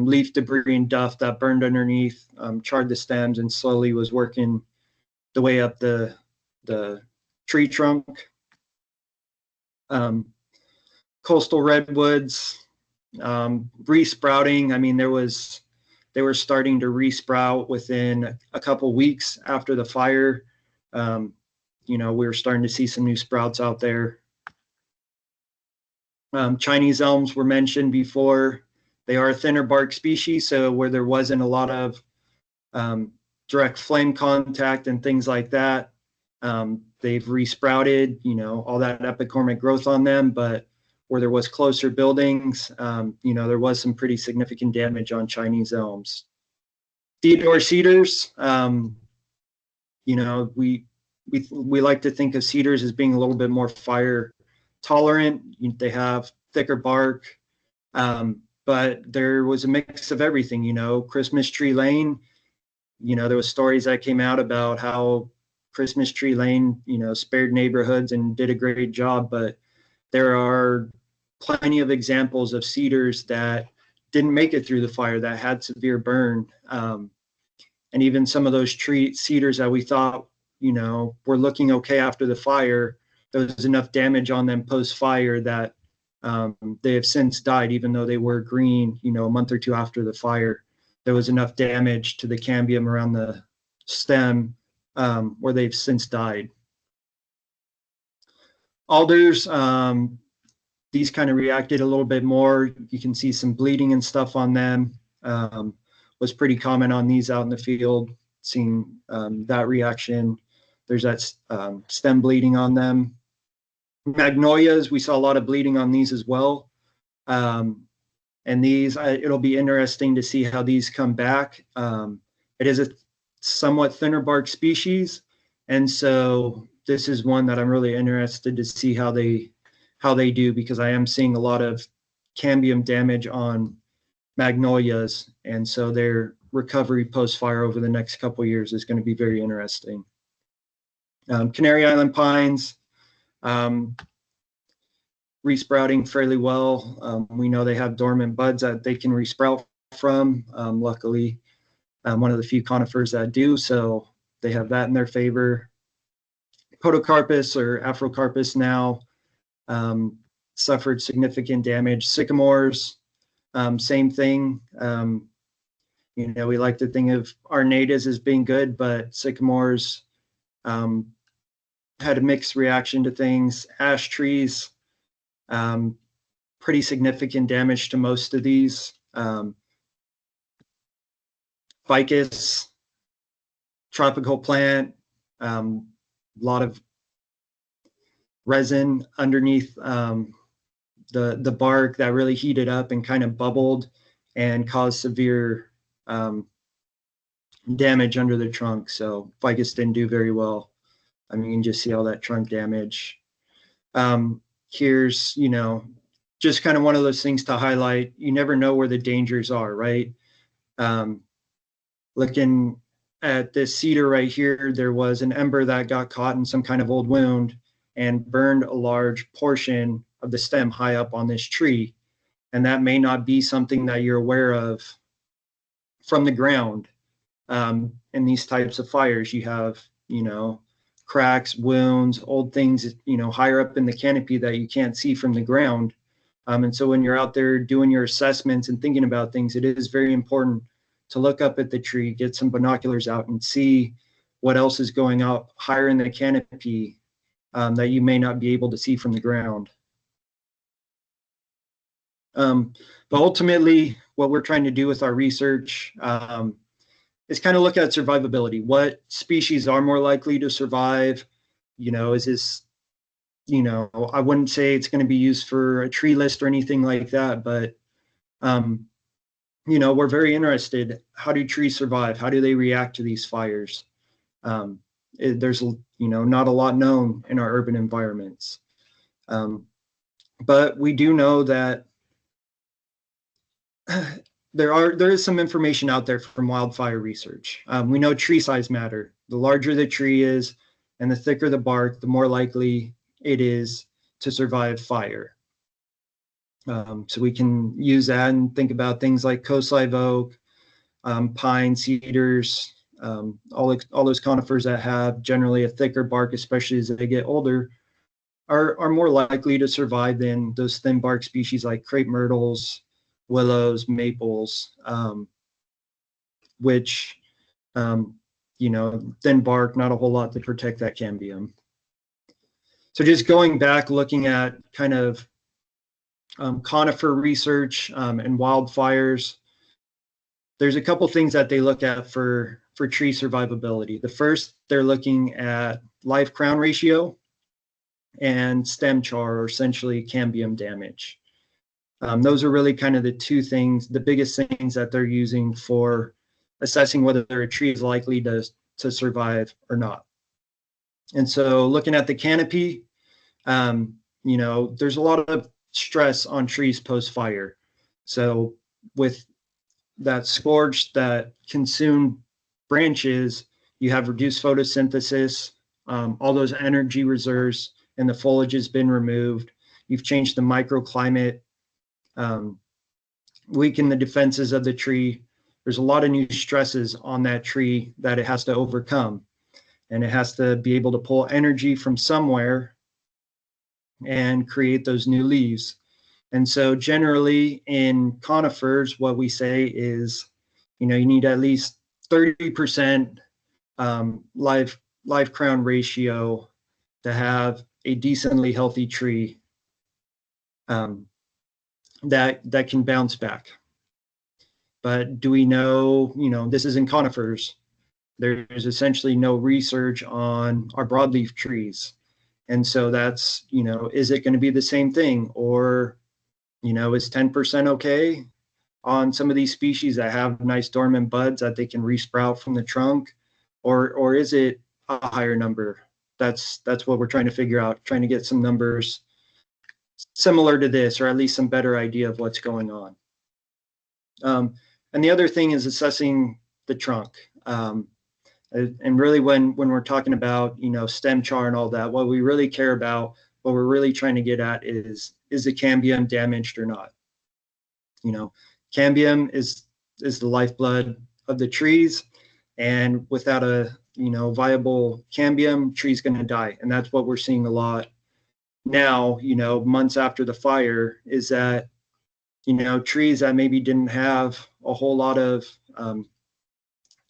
leaf debris and duff that burned underneath, charred the stems, and slowly was working the way up the tree trunk. Coastal redwoods, resprouting. I mean, they were starting to resprout within a couple weeks after the fire. We were starting to see some new sprouts out there. Chinese elms were mentioned before. They are a thinner bark species, so where there wasn't a lot of direct flame contact and things like that, they've resprouted, all that epicormic growth on them, but where there was closer buildings, there was some pretty significant damage on Chinese elms. Theodore cedars, we like to think of cedars as being a little bit more fire tolerant. They have thicker bark, but there was a mix of everything. Christmas Tree Lane, there was stories that came out about how Christmas Tree Lane, spared neighborhoods and did a great job, but there are plenty of examples of cedars that didn't make it through the fire, that had severe burn. And even some of those cedars that we thought, were looking okay after the fire, there was enough damage on them post-fire that They have since died, even though they were green, you know, a month or two after the fire. There was enough damage to the cambium around the stem where they've since died. Alders, these kind of reacted a little bit more. You can see some bleeding and stuff on them. Was pretty common on these out in the field, seeing that reaction. There's that stem bleeding on them. Magnolias, we saw a lot of bleeding on these as well. And these, it'll be interesting to see how these come back. It is a somewhat thinner bark species. And so this is one that I'm really interested to see how they do, because I am seeing a lot of cambium damage on magnolias. And so their recovery post-fire over the next couple of years is going to be very interesting. Canary Island pines, resprouting fairly well. We know they have dormant buds that they can resprout from. Luckily, one of the few conifers that do, so they have that in their favor. Podocarpus or Afrocarpus now suffered significant damage. Sycamores, same thing. You know, we like to think of our natives as being good, but sycamores had a mixed reaction to things. Ash trees, pretty significant damage to most of these. Ficus, tropical plant, a lot of resin underneath the bark that really heated up and kind of bubbled and caused severe damage under the trunk. So ficus didn't do very well. I mean, you can just see all that trunk damage. Here's, you know, just kind of one of those things to highlight. You never know where the dangers are, right? Looking at this cedar right here, there was an ember that got caught in some kind of old wound and burned a large portion of the stem high up on this tree. And that may not be something that you're aware of from the ground. In these types of fires, you have, you know, cracks, wounds, old things, you know, higher up in the canopy that you can't see from the ground. And so when you're out there doing your assessments and thinking about things, it is very important to look up at the tree, get some binoculars out and see what else is going up higher in the canopy that you may not be able to see from the ground. But ultimately, what we're trying to do with our research is kind of look at survivability. What species are more likely to survive? You know, is this, you know, I wouldn't say it's going to be used for a tree list or anything like that, but, you know, we're very interested. How do trees survive? How do they react to these fires? There's, you know, not a lot known in our urban environments. But we do know that there is some information out there from wildfire research. We know tree size matter. The larger the tree is and the thicker the bark, the more likely it is to survive fire. So we can use that and think about things like coast live oak, pine, cedars, all those conifers that have generally a thicker bark, especially as they get older, are more likely to survive than those thin bark species like crepe myrtles, willows, maples, which, you know, thin bark, not a whole lot to protect that cambium. So just going back, looking at kind of conifer research and wildfires, there's a couple things that they look at for tree survivability. The first, they're looking at live crown ratio and stem char, or essentially cambium damage. Those are really kind of the two things, the biggest things that they're using for assessing whether a tree is likely to survive or not. And so looking at the canopy, you know, there's a lot of stress on trees post-fire. So with that scorch, that consumed branches, you have reduced photosynthesis, all those energy reserves and the foliage has been removed. You've changed the microclimate, weaken the defenses of the tree. There's a lot of new stresses on that tree that it has to overcome, and it has to be able to pull energy from somewhere and create those new leaves. And so generally in conifers, what we say is, you need at least 30% live crown ratio to have a decently healthy tree that can bounce back. But do we know, this is in conifers. There's essentially no research on our broadleaf trees. And so that's, is it going to be the same thing? Or, is 10% okay on some of these species that have nice dormant buds that they can resprout from the trunk? Or is it a higher number? That's what we're trying to figure out, trying to get some numbers similar to this, or at least some better idea of what's going on. And the other thing is assessing the trunk. And really when we're talking about, stem char and all that, what we really care about, what we're really trying to get at is the cambium damaged or not? Cambium is the lifeblood of the trees, and without a, viable cambium, tree's going to die. And that's what we're seeing a lot now, months after the fire, is that, trees that maybe didn't have a whole lot of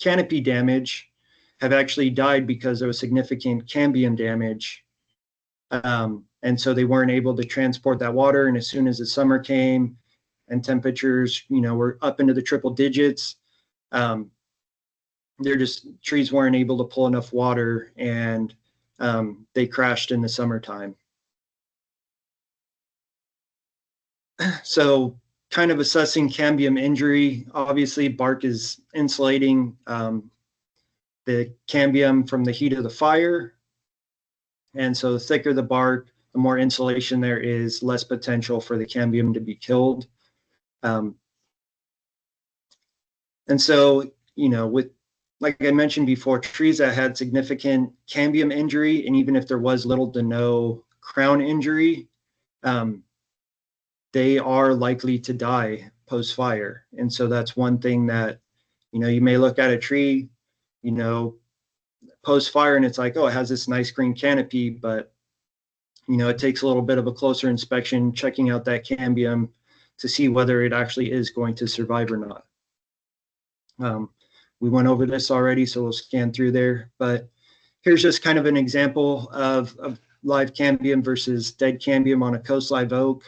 canopy damage have actually died because there was significant cambium damage. And so they weren't able to transport that water. And as soon as the summer came and temperatures, were up into the triple digits, trees weren't able to pull enough water, and they crashed in the summertime. So kind of assessing cambium injury, obviously bark is insulating the cambium from the heat of the fire. And so the thicker the bark, the more insulation there is, less potential for the cambium to be killed. And so, with, like I mentioned before, trees that had significant cambium injury, and even if there was little to no crown injury, they are likely to die post-fire. And so that's one thing that, you may look at a tree, post-fire, and it's like, oh, it has this nice green canopy, but, it takes a little bit of a closer inspection, checking out that cambium to see whether it actually is going to survive or not. We went over this already, so we'll scan through there, but here's just kind of an example of live cambium versus dead cambium on a coast live oak.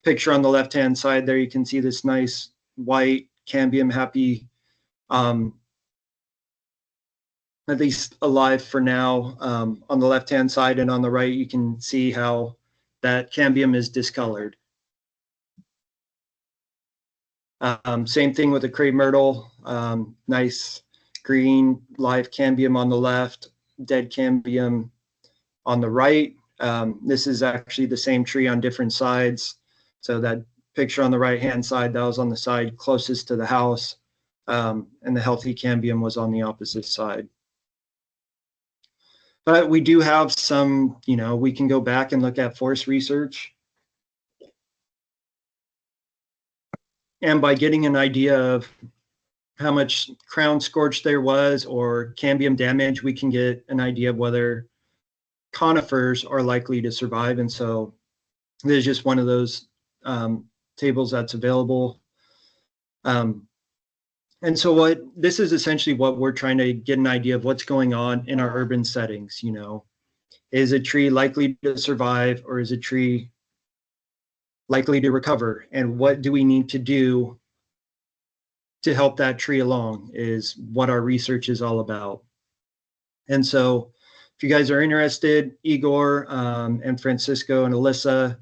Picture on the left-hand side there, you can see this nice white cambium happy, at least alive for now, on the left-hand side, and on the right, you can see how that cambium is discolored. Same thing with the crepe myrtle, nice green live cambium on the left, dead cambium on the right. This is actually the same tree on different sides. So that picture on the right-hand side, that was on the side closest to the house, and the healthy cambium was on the opposite side. But we do have some, we can go back and look at forest research. And by getting an idea of how much crown scorch there was or cambium damage, we can get an idea of whether conifers are likely to survive. And so there's just one of those tables that's available. And so this is essentially what we're trying to get an idea of what's going on in our urban settings. Is a tree likely to survive, or is a tree likely to recover? And what do we need to do to help that tree along is what our research is all about. And so if you guys are interested, Igor and Francisco and Alyssa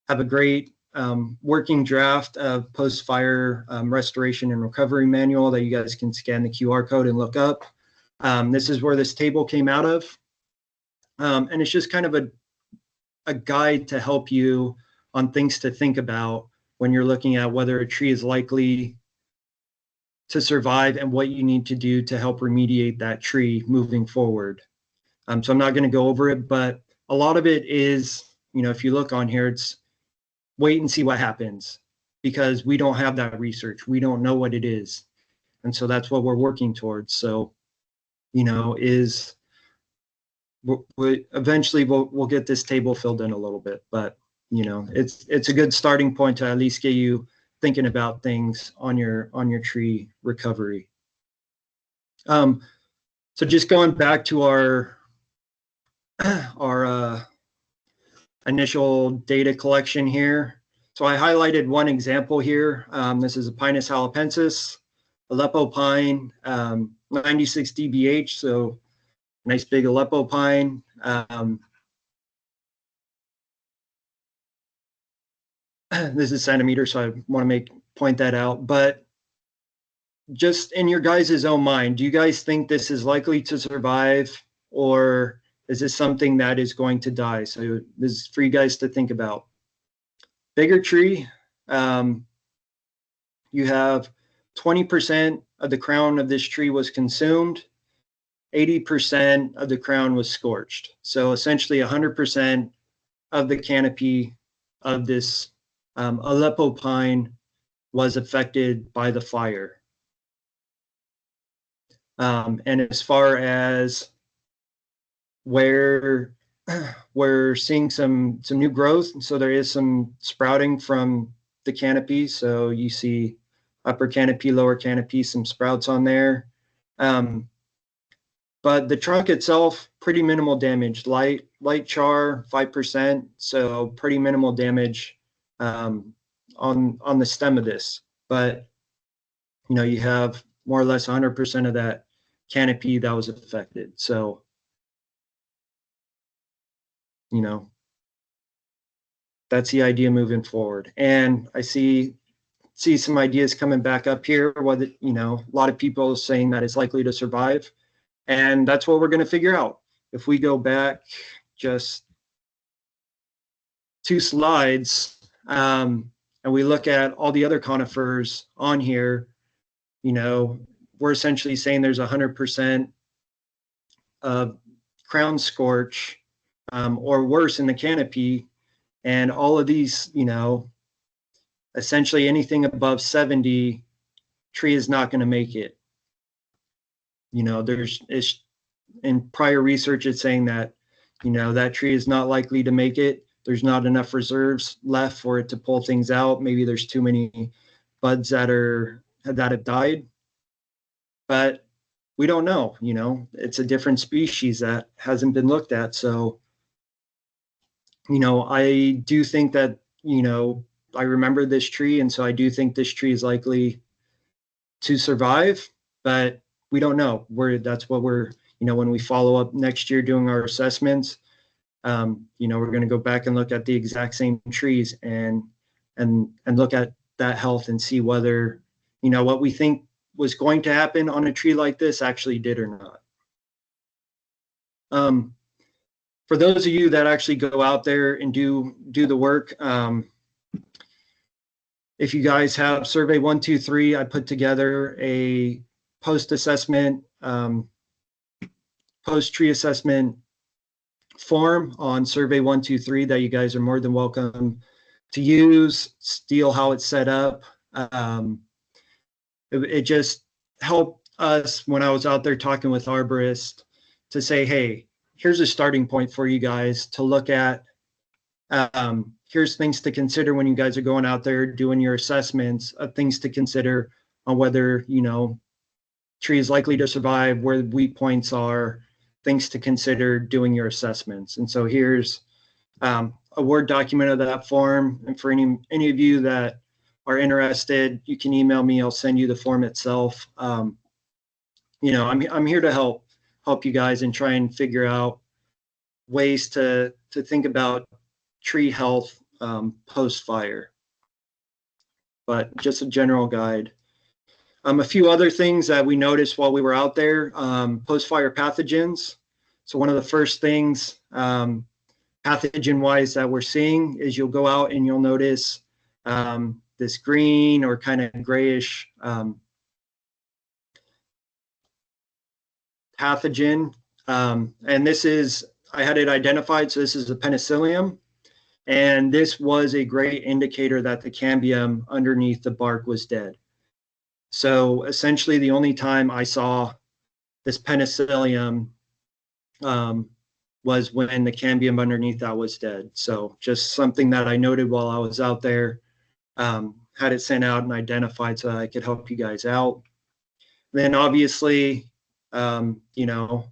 have a great working draft of post-fire restoration and recovery manual that you guys can scan the QR code and look up. This is where this table came out of. And it's just kind of a guide to help you on things to think about when you're looking at whether a tree is likely to survive and what you need to do to help remediate that tree moving forward. So I'm not going to go over it, but a lot of it is, if you look on here, it's wait and see what happens, because we don't have that research. We don't know what it is. And so that's what we're working towards. So, eventually we'll get this table filled in a little bit, but you know, it's a good starting point to at least get you thinking about things on your tree recovery. So just going back to our initial data collection here. So I highlighted one example here. This is a Pinus halepensis, Aleppo pine, 96 dBH, so nice big Aleppo pine. This is centimeters, so I want to point that out. But just in your guys' own mind, do you guys think this is likely to survive, or is this something that is going to die? So this is for you guys to think about. Bigger tree, you have 20% of the crown of this tree was consumed, 80% of the crown was scorched. So essentially 100% of the canopy of this Aleppo pine was affected by the fire. And as far as where we're seeing some new growth, so there is some sprouting from the canopy. So you see upper canopy, lower canopy, some sprouts on there. But the trunk itself, pretty minimal damage, light char, 5%. So pretty minimal damage on the stem of this. But, you know, you have more or less 100% of that canopy that was affected. So, you know, that's the idea moving forward. And I see some ideas coming back up here, whether, you know, a lot of people saying that it's likely to survive. And that's what we're going to figure out. If we go back just 2 slides, and we look at all the other conifers on here, you know, we're essentially saying there's 100% of crown scorch or worse in the canopy. And all of these, you know, essentially anything above 70, tree is not going to make it. You know, it's in prior research, it's saying that, you know, that tree is not likely to make it. There's not enough reserves left for it to pull things out. Maybe there's too many buds that have died. But we don't know, you know, it's a different species that hasn't been looked at. So, you know, I do think that, you know, I remember this tree, and so I do think this tree is likely to survive, but we don't know. That's what we're, you know, when we follow up next year doing our assessments, you know, we're going to go back and look at the exact same trees and look at that health and see whether, you know, what we think was going to happen on a tree like this actually did or not. For those of you that actually go out there and do the work, if you guys have Survey 123, I put together a post-assessment, post-tree assessment form on Survey 123 that you guys are more than welcome to use, steal how it's set up. It just helped us when I was out there talking with arborists to say, hey, here's a starting point for you guys to look at. Here's things to consider when you guys are going out there doing your assessments, of things to consider on whether, you know, tree is likely to survive, where the weak points are, things to consider doing your assessments. And so here's a Word document of that form. And for any of you that are interested, you can email me. I'll send you the form itself. You know, I'm here to help you guys and try and figure out ways to think about tree health post-fire. But just a general guide. A few other things that we noticed while we were out there, post-fire pathogens. So one of the first things pathogen-wise that we're seeing is you'll go out and you'll notice this green or kind of grayish pathogen. And this is, I had it identified, so this is a penicillium. And this was a great indicator that the cambium underneath the bark was dead. So essentially the only time I saw this penicillium was when the cambium underneath that was dead. So just something that I noted while I was out there, had it sent out and identified so I could help you guys out. Then obviously, you know,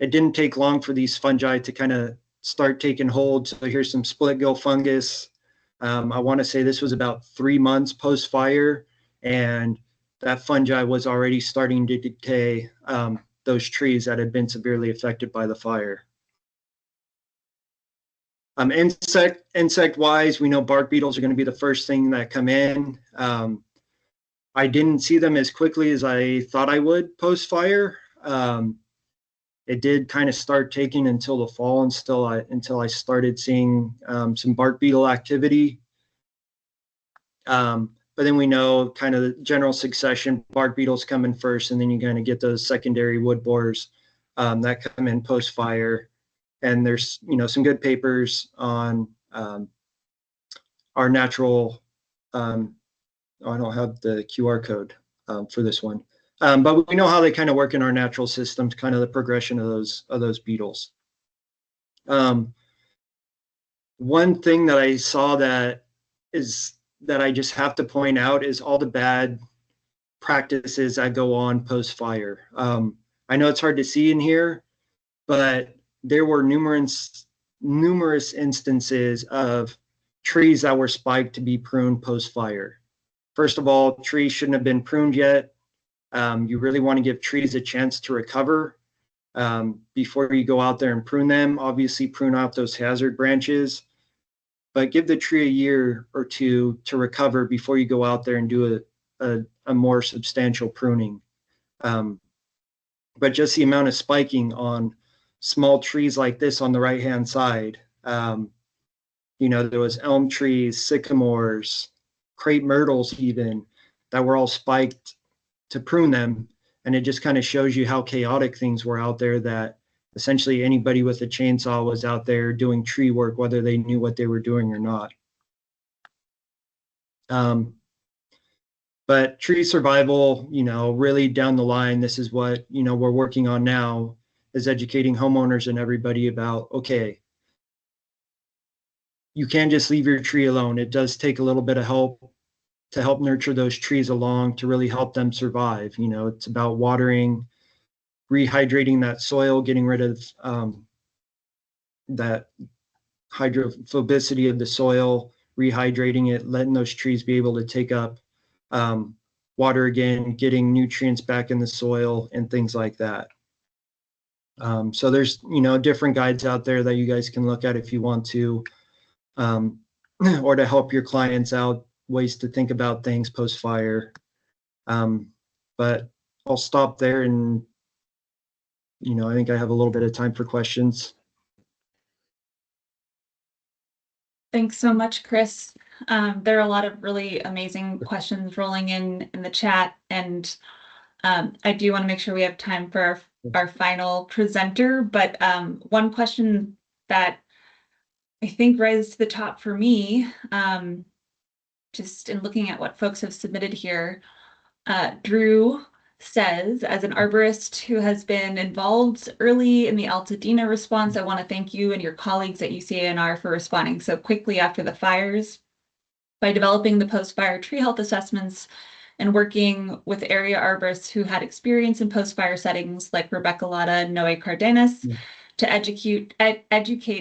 it didn't take long for these fungi to kind of start taking hold. So here's some split gill fungus. I want to say this was about 3 months post fire, and that fungi was already starting to decay those trees that had been severely affected by the fire. Insect wise, we know bark beetles are going to be the first thing that come in. I didn't see them as quickly as I thought I would post fire. It did kind of start taking until the fall until I started seeing some bark beetle activity. But then we know kind of the general succession, bark beetles come in first, and then you're going to get those secondary wood borers that come in post fire. And there's, you know, some good papers on our natural, I don't have the QR code for this one, but we know how they kind of work in our natural systems, kind of the progression of those beetles. One thing that I saw that I just have to point out is all the bad practices that go on post fire. I know it's hard to see in here, but there were numerous instances of trees that were spiked to be pruned post fire. First of all, trees shouldn't have been pruned yet. You really want to give trees a chance to recover before you go out there and prune them. Obviously, prune out those hazard branches, but give the tree a year or two to recover before you go out there and do a more substantial pruning. But just the amount of spiking on small trees like this on the right-hand side, you know, there was elm trees, sycamores, crepe myrtles even, that were all spiked to prune them. And it just kind of shows you how chaotic things were out there, that essentially anybody with a chainsaw was out there doing tree work, whether they knew what they were doing or not. But tree survival, you know, really down the line, this is what, you know, we're working on now, is educating homeowners and everybody about, okay, you can't just leave your tree alone. It does take a little bit of help to help nurture those trees along to really help them survive. You know, it's about watering, rehydrating that soil, getting rid of that hydrophobicity of the soil, rehydrating it, letting those trees be able to take up water again, getting nutrients back in the soil and things like that. So there's, you know, different guides out there that you guys can look at if you want to, or to help your clients out, ways to think about things post fire. But I'll stop there, and, you know, I think I have a little bit of time for questions. Thanks so much, Chris. There are a lot of really amazing questions rolling in the chat, and I do want to make sure we have time for our final presenter. But one question that I think rises to the top for me, just in looking at what folks have submitted here, Drew says, as an arborist who has been involved early in the Altadena response, I want to thank you and your colleagues at UCANR for responding so quickly after the fires. By developing the post-fire tree health assessments and working with area arborists who had experience in post-fire settings like Rebecca Latta and Noe Cardenas to educate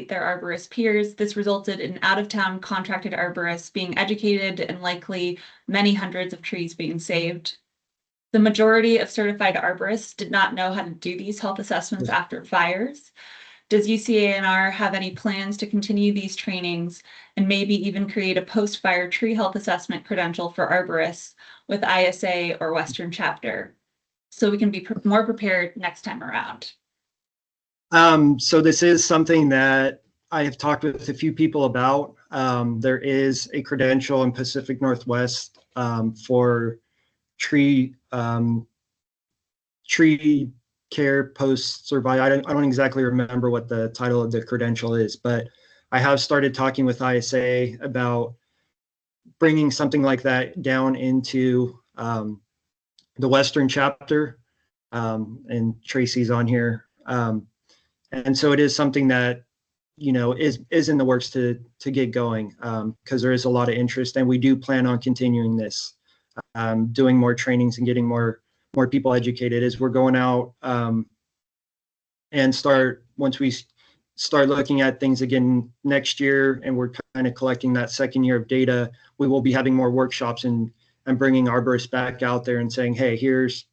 their arborist peers, this resulted in out-of-town contracted arborists being educated and likely many hundreds of trees being saved. The majority of certified arborists did not know how to do these health assessments after fires. Does UCANR have any plans to continue these trainings and maybe even create a post-fire tree health assessment credential for arborists with ISA or Western chapter so we can be more prepared next time around? So this is something that I have talked with a few people about. There is a credential in Pacific Northwest for tree care post survival. I don't exactly remember what the title of the credential is, but I have started talking with ISA about bringing something like that down into the Western chapter, and Tracy's on here. And so it is something that, is in the works to get going, because there is a lot of interest, and we do plan on continuing this, doing more trainings and getting more people educated as we're going out, and once we start looking at things again next year, and we're kind of collecting that second year of data, we will be having more workshops and bringing arborists back out there and saying, hey, here's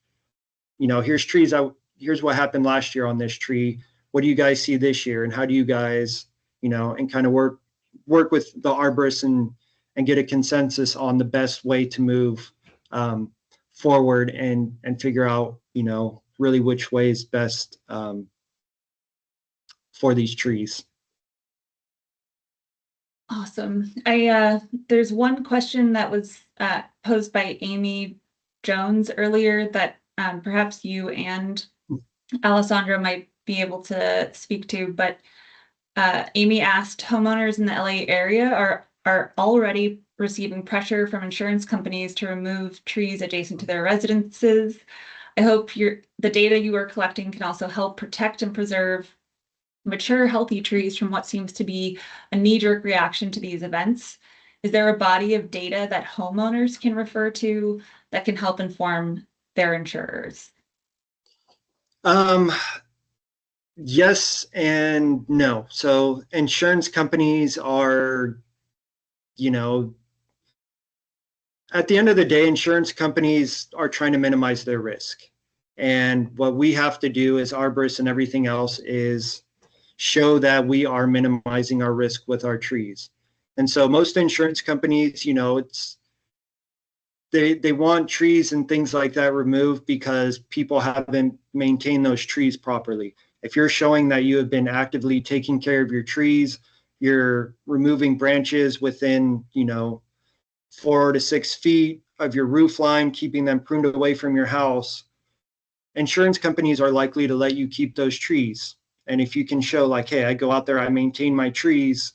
trees out. Here's what happened last year on this tree. What do you guys see this year? And how do you guys, and kind of work with the arborists and get a consensus on the best way to move forward and figure out, really which way is best for these trees. Awesome. There's one question that was posed by Amy Jones earlier that perhaps you and Alessandra might be able to speak to, but Amy asked, homeowners in the LA area are already receiving pressure from insurance companies to remove trees adjacent to their residences. I hope the data you are collecting can also help protect and preserve mature, healthy trees from what seems to be a knee-jerk reaction to these events. Is there a body of data that homeowners can refer to that can help inform their insurers? Yes and no. So insurance companies are, at the end of the day, insurance companies are trying to minimize their risk. And what we have to do as arborists and everything else is show that we are minimizing our risk with our trees. And so most insurance companies, they want trees and things like that removed because people haven't maintained those trees properly. If you're showing that you have been actively taking care of your trees, you're removing branches within, 4 to 6 feet of your roof line, keeping them pruned away from your house, insurance companies are likely to let you keep those trees. And if you can show like, hey, I go out there, I maintain my trees,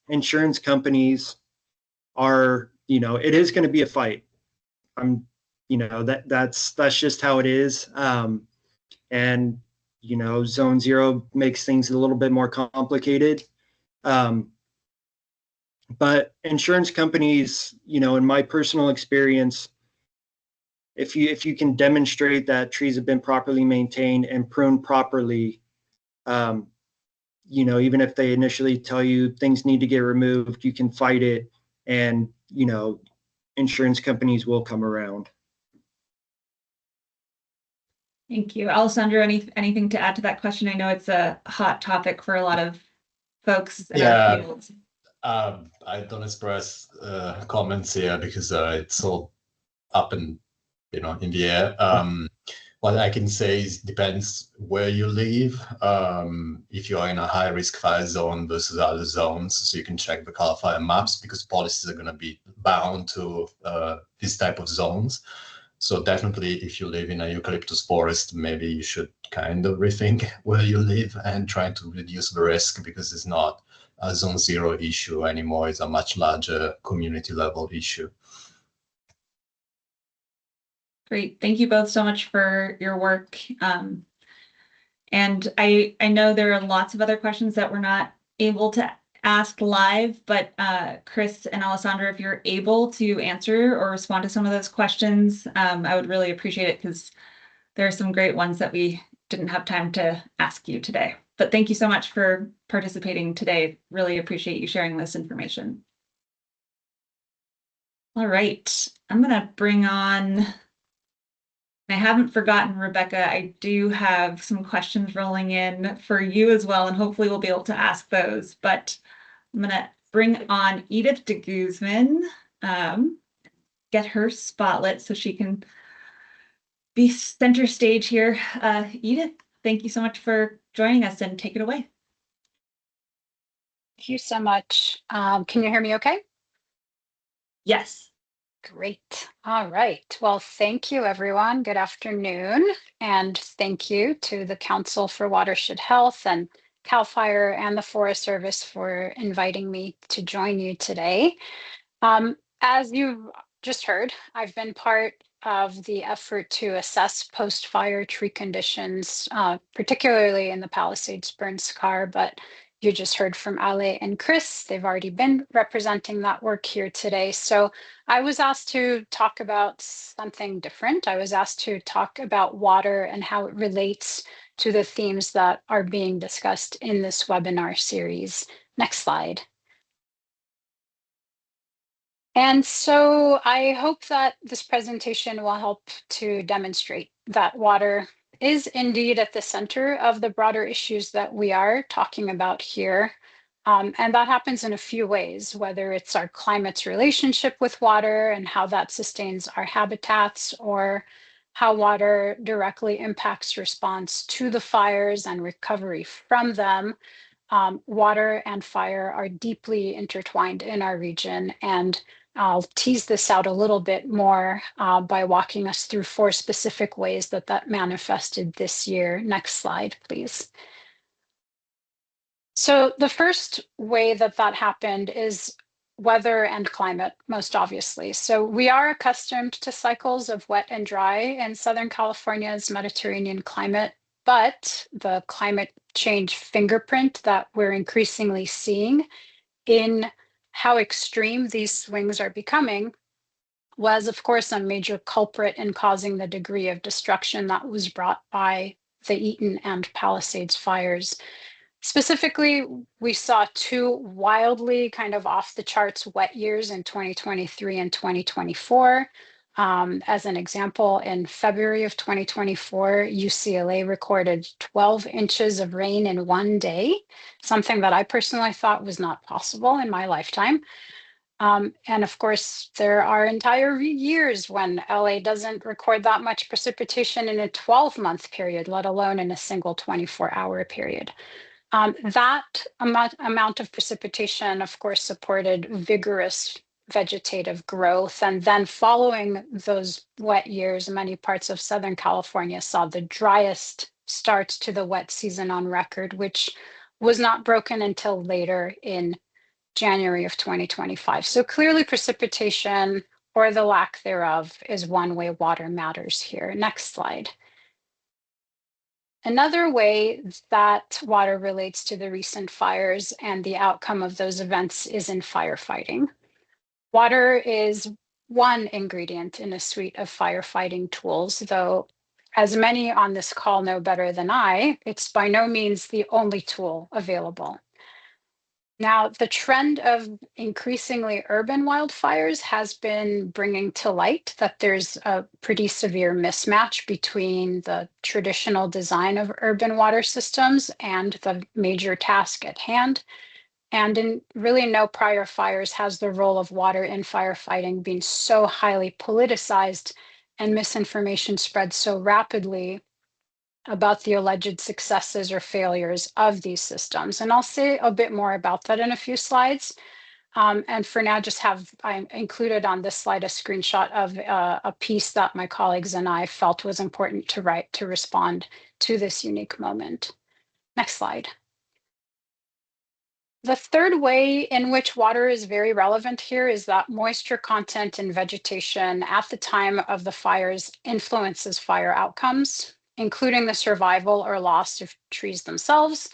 insurance companies are, it is going to be a fight. That's just how it is. And, zone zero makes things a little bit more complicated. But insurance companies, in my personal experience, if you can demonstrate that trees have been properly maintained and pruned properly, even if they initially tell you things need to get removed, you can fight it, and insurance companies will come around. Thank you. Alessandra, anything to add to that question? I know it's a hot topic for a lot of folks in our field. I don't express comments here because it's all up in the air. What I can say is depends where you live. If you are in a high risk fire zone versus other zones, so you can check the CAL FIRE maps because policies are going to be bound to this type of zones. So definitely, if you live in a eucalyptus forest, maybe you should kind of rethink where you live and try to reduce the risk, because it's not a zone zero issue anymore. It's a much larger community level issue. Great. Thank you both so much for your work. And I know there are lots of other questions that we're not able to ask live, but Chris and Alessandra, if you're able to answer or respond to some of those questions, I would really appreciate it, because there are some great ones that we didn't have time to ask you today. But thank you so much for participating today. Really appreciate you sharing this information. All right, I'm going to bring on, I haven't forgotten, Rebecca. I do have some questions rolling in for you as well, and hopefully we'll be able to ask those. But I'm going to bring on Edith de Guzman, get her spotlit so she can be center stage here. Edith, thank you so much for joining us, and take it away. Thank you so much. Can you hear me okay? Yes. Great. All right. Well, thank you, everyone. Good afternoon. And thank you to the Council for Watershed Health and CAL FIRE and the Forest Service for inviting me to join you today. As you've just heard, I've been part of the effort to assess post-fire tree conditions, particularly in the Palisades burn scar, but you just heard from Ale and Chris. They've already been representing that work here today. So I was asked to talk about something different. I was asked to talk about water and how it relates to the themes that are being discussed in this webinar series. Next slide. And so I hope that this presentation will help to demonstrate that water is indeed at the center of the broader issues that we are talking about here. And that happens in a few ways, whether it's our climate's relationship with water and how that sustains our habitats, or how water directly impacts response to the fires and recovery from them. Water and fire are deeply intertwined in our region, and I'll tease this out a little bit more by walking us through 4 specific ways that that manifested this year. Next slide, please. So the first way that that happened is weather and climate, most obviously. So we are accustomed to cycles of wet and dry in Southern California's Mediterranean climate, but the climate change fingerprint that we're increasingly seeing in how extreme these swings are becoming was, of course, a major culprit in causing the degree of destruction that was brought by the Eaton and Palisades fires. Specifically, we saw 2 wildly kind of off the charts wet years in 2023 and 2024. As an example, in February of 2024, UCLA recorded 12 inches of rain in one day, something that I personally thought was not possible in my lifetime. And of course, there are entire years when LA doesn't record that much precipitation in a 12-month period, let alone in a single 24-hour period. That amount of precipitation, of course, supported vigorous vegetative growth. And then following those wet years, many parts of Southern California saw the driest start to the wet season on record, which was not broken until later in January of 2025. So clearly precipitation, or the lack thereof, is one way water matters here. Next slide. Another way that water relates to the recent fires and the outcome of those events is in firefighting. Water is one ingredient in a suite of firefighting tools, though, as many on this call know better than I, it's by no means the only tool available. Now, the trend of increasingly urban wildfires has been bringing to light that there's a pretty severe mismatch between the traditional design of urban water systems and the major task at hand. And in really no prior fires has the role of water in firefighting been so highly politicized and misinformation spread so rapidly about the alleged successes or failures of these systems. And I'll say a bit more about that in a few slides. And for now, I included on this slide a screenshot of a piece that my colleagues and I felt was important to write to respond to this unique moment. Next slide. The third way in which water is very relevant here is that moisture content in vegetation at the time of the fires influences fire outcomes, including the survival or loss of trees themselves.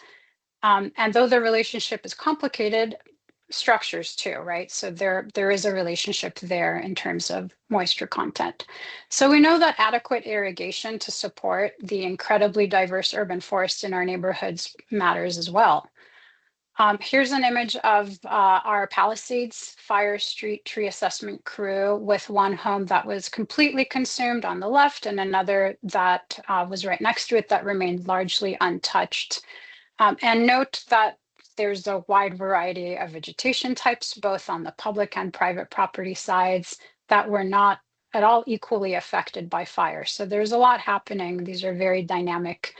And though the relationship is complicated, structures too, right? So there is a relationship there in terms of moisture content. So we know that adequate irrigation to support the incredibly diverse urban forest in our neighborhoods matters as well. Here's an image of our Palisades Fire Street tree assessment crew with one home that was completely consumed on the left and another that was right next to it that remained largely untouched. And note that there's a wide variety of vegetation types, both on the public and private property sides, that were not at all equally affected by fire. So there's a lot happening. These are very dynamic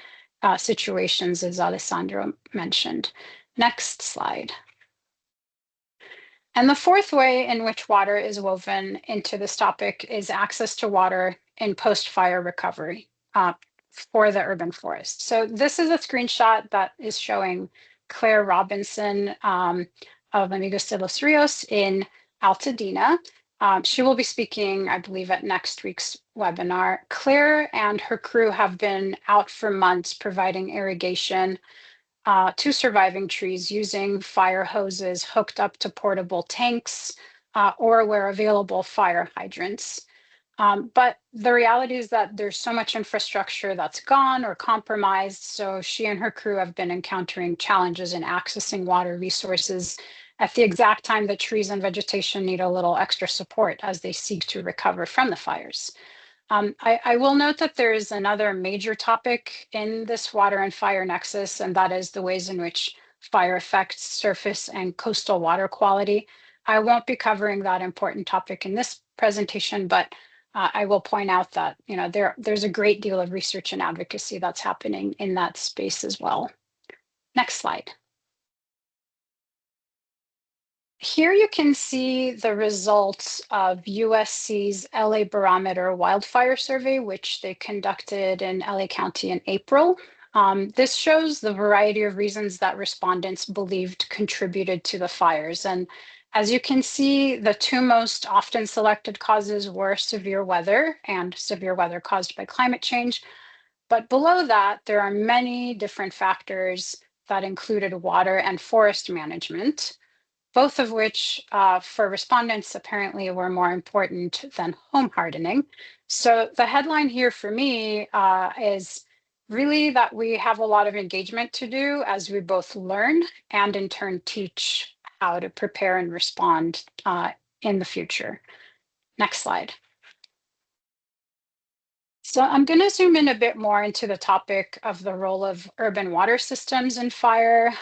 situations, as Alessandro mentioned. Next slide. And the fourth way in which water is woven into this topic is access to water in post-fire recovery for the urban forest. So this is a screenshot that is showing Claire Robinson of Amigos de los Rios in Altadena. She will be speaking, I believe, at next week's webinar. Claire and her crew have been out for months providing irrigation to surviving trees using fire hoses hooked up to portable tanks or where available fire hydrants. But the reality is that there's so much infrastructure that's gone or compromised. So she and her crew have been encountering challenges in accessing water resources at the exact time that trees and vegetation need a little extra support as they seek to recover from the fires. I will note that there is another major topic in this water and fire nexus, and that is the ways in which fire affects surface and coastal water quality. I won't be covering that important topic in this presentation, but I will point out that there's a great deal of research and advocacy that's happening in that space as well. Next slide. Here you can see the results of USC's LA Barometer Wildfire Survey, which they conducted in LA County in April. This shows the variety of reasons that respondents believed contributed to the fires. And as you can see, the two most often selected causes were severe weather and severe weather caused by climate change. But below that, there are many different factors that included water and forest management, both of which for respondents apparently were more important than home hardening. So the headline here for me is really that we have a lot of engagement to do as we both learn and in turn teach how to prepare and respond in the future. Next slide. So I'm going to zoom in a bit more into the topic of the role of urban water systems in fire.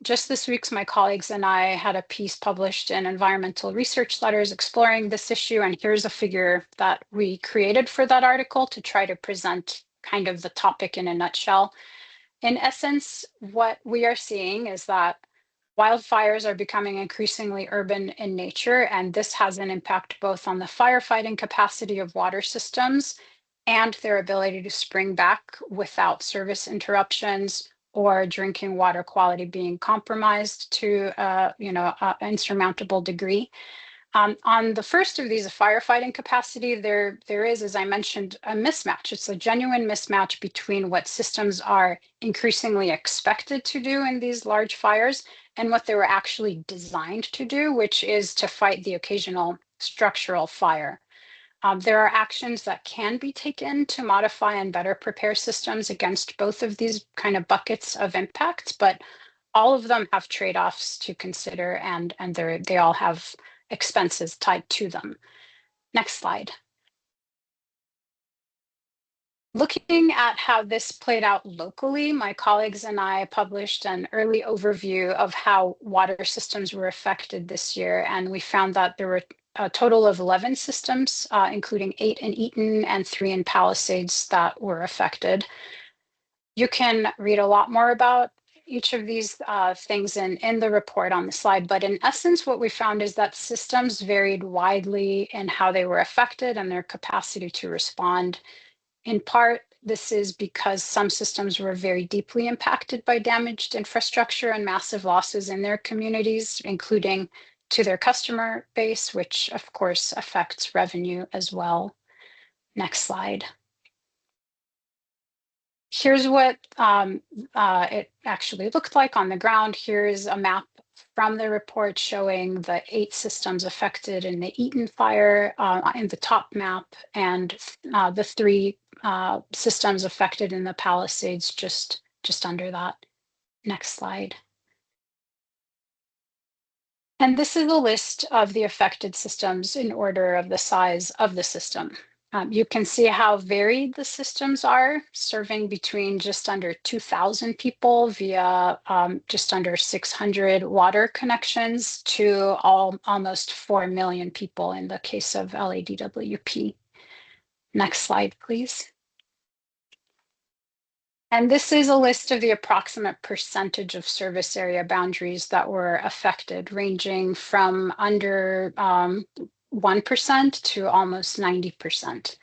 Just this week, my colleagues and I had a piece published in Environmental Research Letters exploring this issue, and here's a figure that we created for that article to try to present kind of the topic in a nutshell. In essence, what we are seeing is that wildfires are becoming increasingly urban in nature, and this has an impact both on the firefighting capacity of water systems and their ability to spring back without service interruptions or drinking water quality being compromised to an insurmountable degree. On the first of these, a firefighting capacity, there is, as I mentioned, a mismatch. It's a genuine mismatch between what systems are increasingly expected to do in these large fires and what they were actually designed to do, which is to fight the occasional structural fire. There are actions that can be taken to modify and better prepare systems against both of these kind of buckets of impacts, but all of them have trade-offs to consider, and they all have expenses tied to them. Next slide. Looking at how this played out locally, my colleagues and I published an early overview of how water systems were affected this year, and we found that there were a total of 11 systems, including 8 in Eaton and 3 in Palisades that were affected. You can read a lot more about each of these things in the report on the slide, but in essence, what we found is that systems varied widely in how they were affected and their capacity to respond. In part, this is because some systems were very deeply impacted by damaged infrastructure and massive losses in their communities, including to their customer base, which of course affects revenue as well. Next slide. Here's what it actually looked like on the ground. Here's a map from the report showing the 8 systems affected in the Eaton fire in the top map, and the 3 systems affected in the Palisades just under that. Next slide. And this is a list of the affected systems in order of the size of the system. You can see how varied the systems are, serving between just under 2,000 people via just under 600 water connections to almost 4 million people in the case of LADWP. Next slide, please. And this is a list of the approximate percentage of service area boundaries that were affected, ranging from under 1% to almost 90%.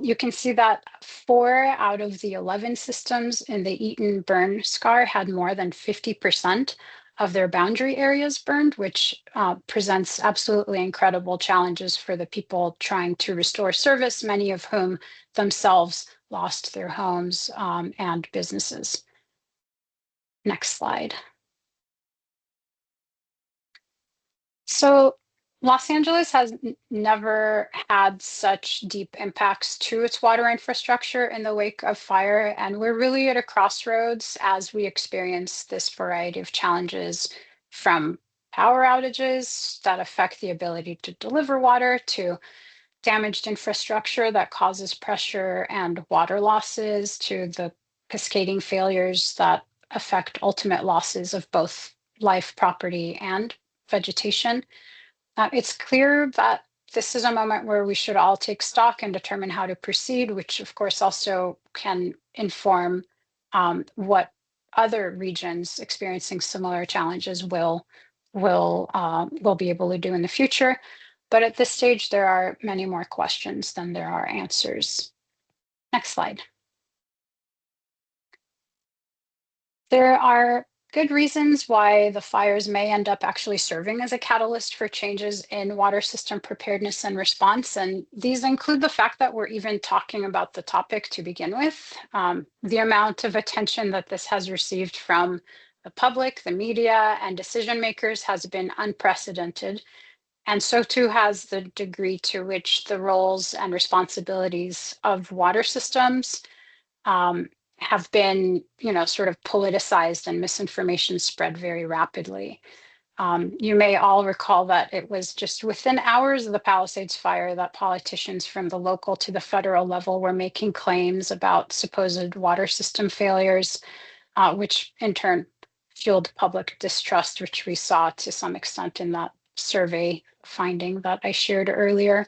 You can see that 4 out of the 11 systems in the Eaton burn scar had more than 50% of their boundary areas burned, which presents absolutely incredible challenges for the people trying to restore service, many of whom themselves lost their homes and businesses. Next slide. So Los Angeles has never had such deep impacts to its water infrastructure in the wake of fire, and we're really at a crossroads as we experience this variety of challenges, from power outages that affect the ability to deliver water to damaged infrastructure that causes pressure and water losses, to the cascading failures that affect ultimate losses of both life, property, and vegetation. It's clear that this is a moment where we should all take stock and determine how to proceed, which of course also can inform what other regions experiencing similar challenges will be able to do in the future. But at this stage, there are many more questions than there are answers. Next slide. There are good reasons why the fires may end up actually serving as a catalyst for changes in water system preparedness and response. And these include the fact that we're even talking about the topic to begin with. The amount of attention that this has received from the public, the media, and decision makers has been unprecedented. And so too has the degree to which the roles and responsibilities of water systems have been, sort of politicized, and misinformation spread very rapidly. You may all recall that it was just within hours of the Palisades fire that politicians from the local to the federal level were making claims about supposed water system failures, which in turn fueled public distrust, which we saw to some extent in that survey finding that I shared earlier.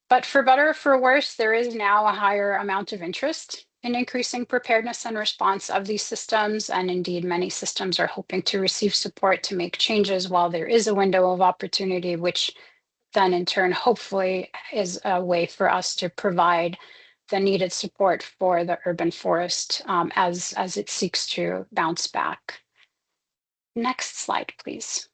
But for better or for worse, there is now a higher amount of interest in increasing preparedness and response of these systems. And indeed, many systems are hoping to receive support to make changes while there is a window of opportunity, which then in turn, hopefully, is a way for us to provide the needed support for the urban forest as it seeks to bounce back. Next slide, please.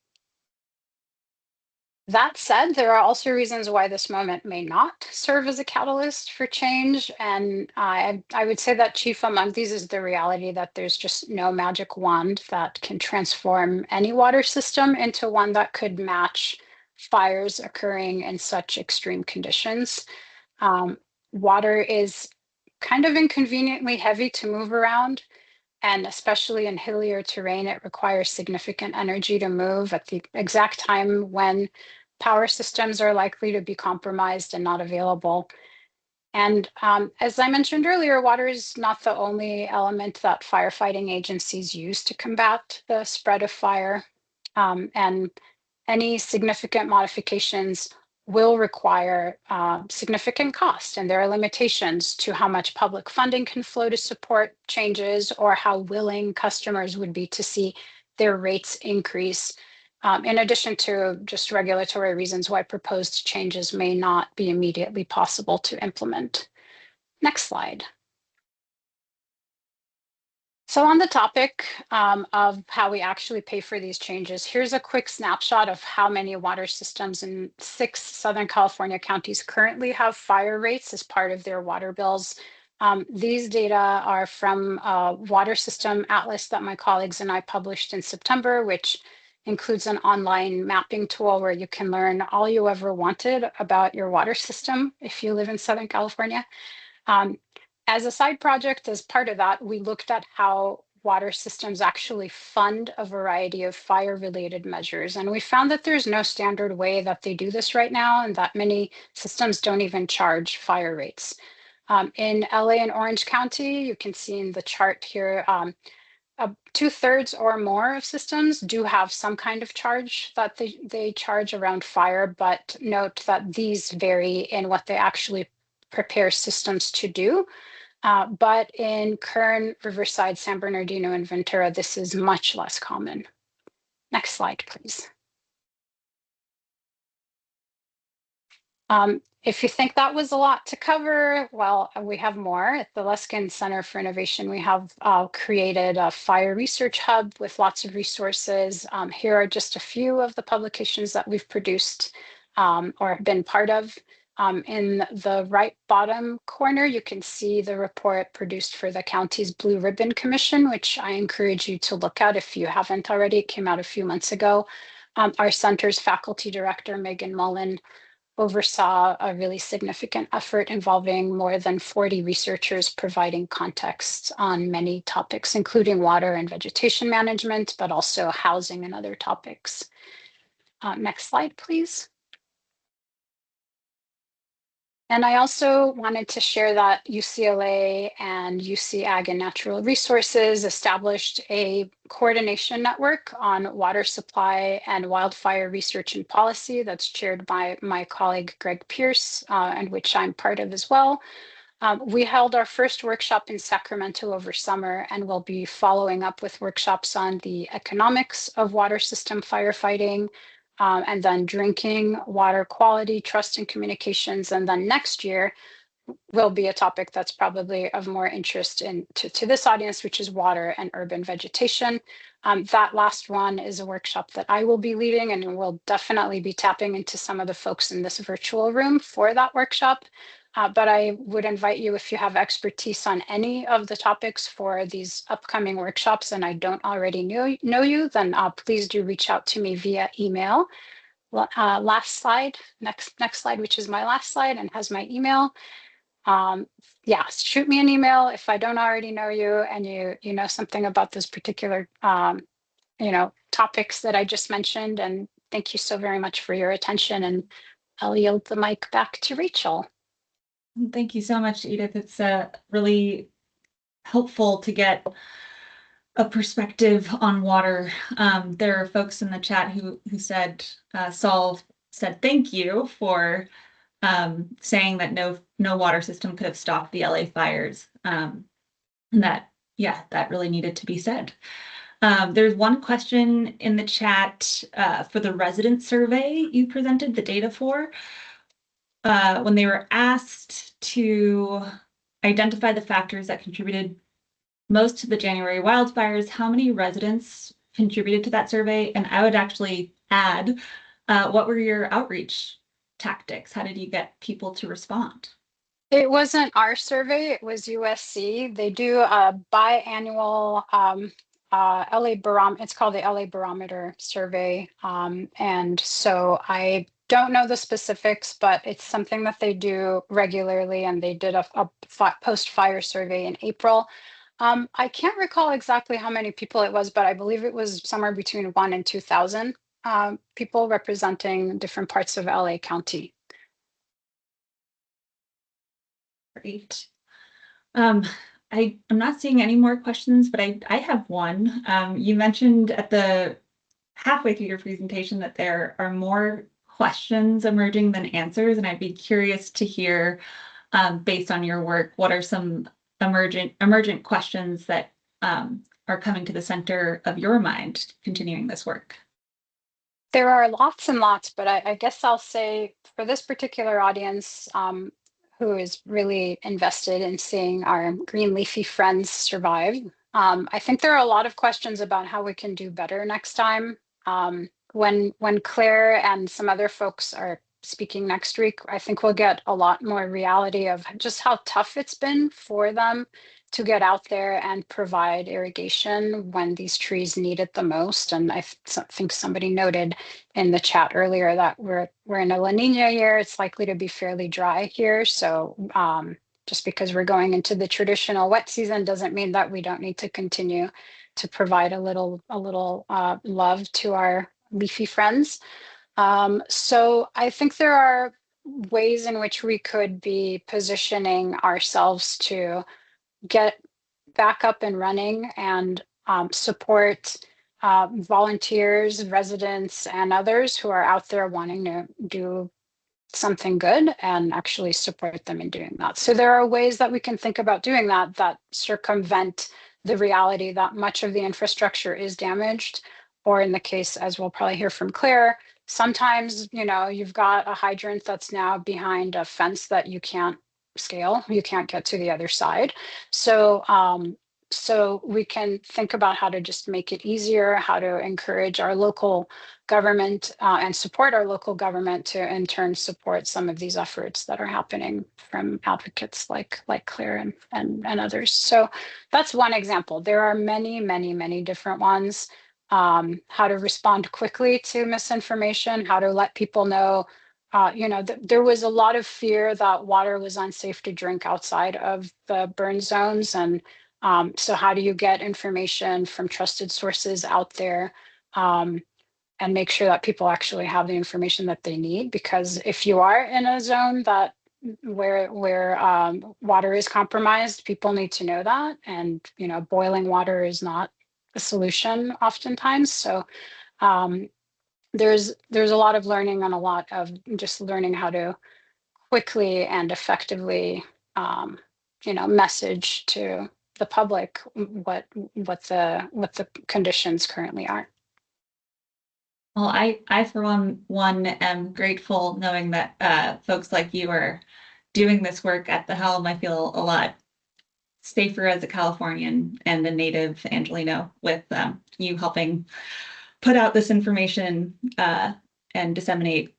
That said, there are also reasons why this moment may not serve as a catalyst for change. And I would say that chief among these is the reality that there's just no magic wand that can transform any water system into one that could match fires occurring in such extreme conditions. Water is kind of inconveniently heavy to move around. And especially in hillier terrain, it requires significant energy to move at the exact time when power systems are likely to be compromised and not available. And as I mentioned earlier, water is not the only element that firefighting agencies use to combat the spread of fire. And any significant modifications will require significant cost, and there are limitations to how much public funding can flow to support changes, or how willing customers would be to see their rates increase, in addition to just regulatory reasons why proposed changes may not be immediately possible to implement. Next slide. So on the topic of how we actually pay for these changes, here's a quick snapshot of how many water systems in 6 Southern California counties currently have fire rates as part of their water bills. These data are from a water system atlas that my colleagues and I published in September, which includes an online mapping tool where you can learn all you ever wanted about your water system if you live in Southern California. As a side project, as part of that, we looked at how water systems actually fund a variety of fire-related measures. And we found that there's no standard way that they do this right now, and that many systems don't even charge fire rates. In LA and Orange County, you can see in the chart here, 2/3 or more of systems do have some kind of charge that they charge around fire, but note that these vary in what they actually prepare systems to do. But in Kern, Riverside, San Bernardino, and Ventura, this is much less common. Next slide, please. If you think that was a lot to cover, well, we have more. At the Luskin Center for Innovation, we have created a fire research hub with lots of resources. Here are just a few of the publications that we've produced or been part of. In the right bottom corner, you can see the report produced for the county's Blue Ribbon Commission, which I encourage you to look at if you haven't already. It came out a few months ago. Our center's faculty director, Megan Mullen, oversaw a really significant effort involving more than 40 researchers providing context on many topics, including water and vegetation management, but also housing and other topics. Next slide, please. And I also wanted to share that UCLA and UC Ag and Natural Resources established a coordination network on water supply and wildfire research and policy that's chaired by my colleague Greg Pierce, and which I'm part of as well. We held our first workshop in Sacramento over summer, and we'll be following up with workshops on the economics of water system firefighting, and then drinking water quality, trust and communications. And then next year will be a topic that's probably of more interest to this audience, which is water and urban vegetation. That last one is a workshop that I will be leading, and we'll definitely be tapping into some of the folks in this virtual room for that workshop. But I would invite you, if you have expertise on any of the topics for these upcoming workshops and I don't already know you, then please do reach out to me via email. Last slide, next slide, which is my last slide and has my email. Yeah, shoot me an email if I don't already know you and you know something about this particular topics that I just mentioned. And thank you so very much for your attention, and I'll yield the mic back to Rachel. Thank you so much, Edith. It's really helpful to get a perspective on water. There are folks in the chat who said, Saul said thank you for saying that no water system could have stopped the LA fires. And that really needed to be said. There's one question in the chat for the resident survey you presented the data for. When they were asked to identify the factors that contributed most to the January wildfires, how many residents contributed to that survey? And I would actually add, what were your outreach tactics? How did you get people to respond? It wasn't our survey, it was USC. They do a biannual LA barometer, it's called the LA Barometer Survey. And so I don't know the specifics, but it's something that they do regularly, and they did a post-fire survey in April. I can't recall exactly how many people it was, but I believe it was somewhere between 1,000 and 2,000 people representing different parts of LA County. Great. I'm not seeing any more questions, but I have one. You mentioned at the halfway through your presentation that there are more questions emerging than answers, and I'd be curious to hear, based on your work, what are some emergent questions that are coming to the center of your mind continuing this work? There are lots and lots, but I guess I'll say for this particular audience, who is really invested in seeing our green leafy friends survive, I think there are a lot of questions about how we can do better next time. When Claire and some other folks are speaking next week, I think we'll get a lot more reality of just how tough it's been for them to get out there and provide irrigation when these trees need it the most. And I think somebody noted in the chat earlier that we're in a La Nina year. It's likely to be fairly dry here. So just because we're going into the traditional wet season doesn't mean that we don't need to continue to provide a little love to our leafy friends. So I think there are ways in which we could be positioning ourselves to get back up and running and support volunteers, residents, and others who are out there wanting to do something good and actually support them in doing that. So there are ways that we can think about doing that circumvent the reality that much of the infrastructure is damaged, or in the case, as we'll probably hear from Claire, sometimes, you've got a hydrant that's now behind a fence that you can't scale, you can't get to the other side. So we can think about how to just make it easier, how to encourage our local government and support our local government to in turn support some of these efforts that are happening from advocates like Claire and others. So that's one example. There are many, many, many different ones. How to respond quickly to misinformation, how to let people know. There was a lot of fear that water was unsafe to drink outside of the burn zones. And so how do you get information from trusted sources out there and make sure that people actually have the information that they need? Because if you are in a zone that where water is compromised, people need to know that. And, boiling water is not a solution oftentimes. So there's a lot of learning and a lot of just learning how to quickly and effectively message to the public what the conditions currently are. Well, I for one am grateful knowing that folks like you are doing this work at the helm. I feel a lot safer as a Californian and a native Angelino with you helping put out this information and disseminate,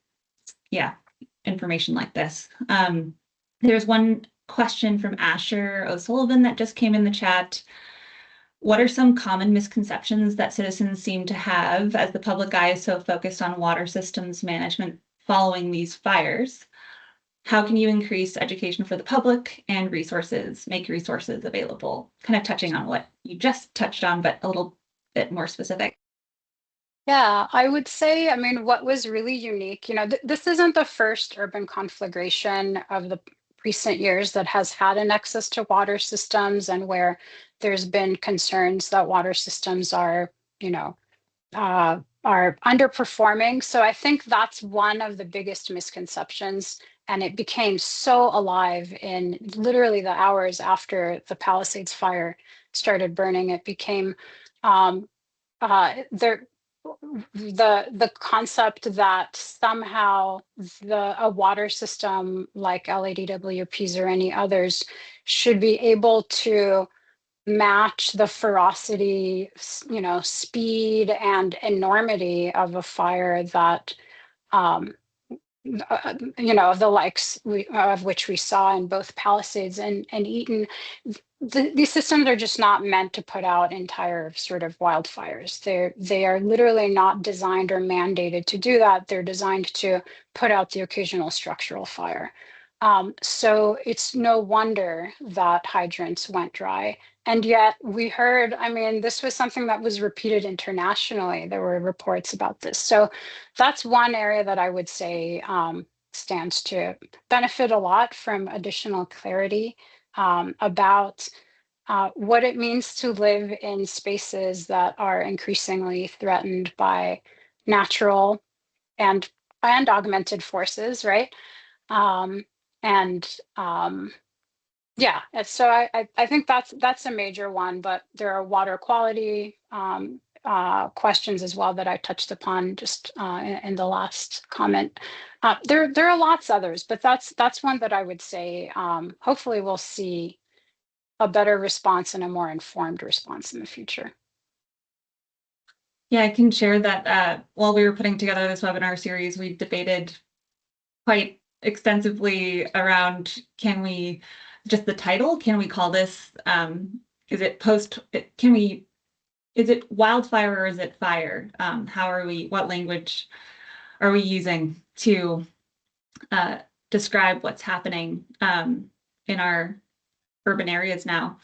information like this. There's one question from Asher O'Sullivan that just came in the chat. What are some common misconceptions that citizens seem to have as the public eye is so focused on water systems management following these fires? How can you increase education for the public and make resources available? Kind of touching on what you just touched on, but a little bit more specific. Yeah, I would say, what was really unique, this isn't the first urban conflagration of the recent years that has had a nexus to water systems and where there's been concerns that water systems are underperforming. So I think that's one of the biggest misconceptions. And it became so alive in literally the hours after the Palisades fire started burning. It became the concept that somehow a water system like LADWPs or any others should be able to match the ferocity, speed and enormity of a fire that of the likes of which we saw in both Palisades and Eaton. These systems are just not meant to put out entire sort of wildfires. They are literally not designed or mandated to do that. They're designed to put out the occasional structural fire. So it's no wonder that hydrants went dry. And yet we heard, this was something that was repeated internationally. There were reports about this. So that's one area that I would say stands to benefit a lot from additional clarity about what it means to live in spaces that are increasingly threatened by natural and augmented forces, right? So I think that's a major one, but there are water quality questions as well that I touched upon just in the last comment. There are lots others, but that's one that I would say hopefully we'll see a better response and a more informed response in the future. Yeah, I can share that while we were putting together this webinar series, we debated quite extensively around just the title, can we call this, is it wildfire or is it fire? What language are we using to describe what's happening in our urban areas now?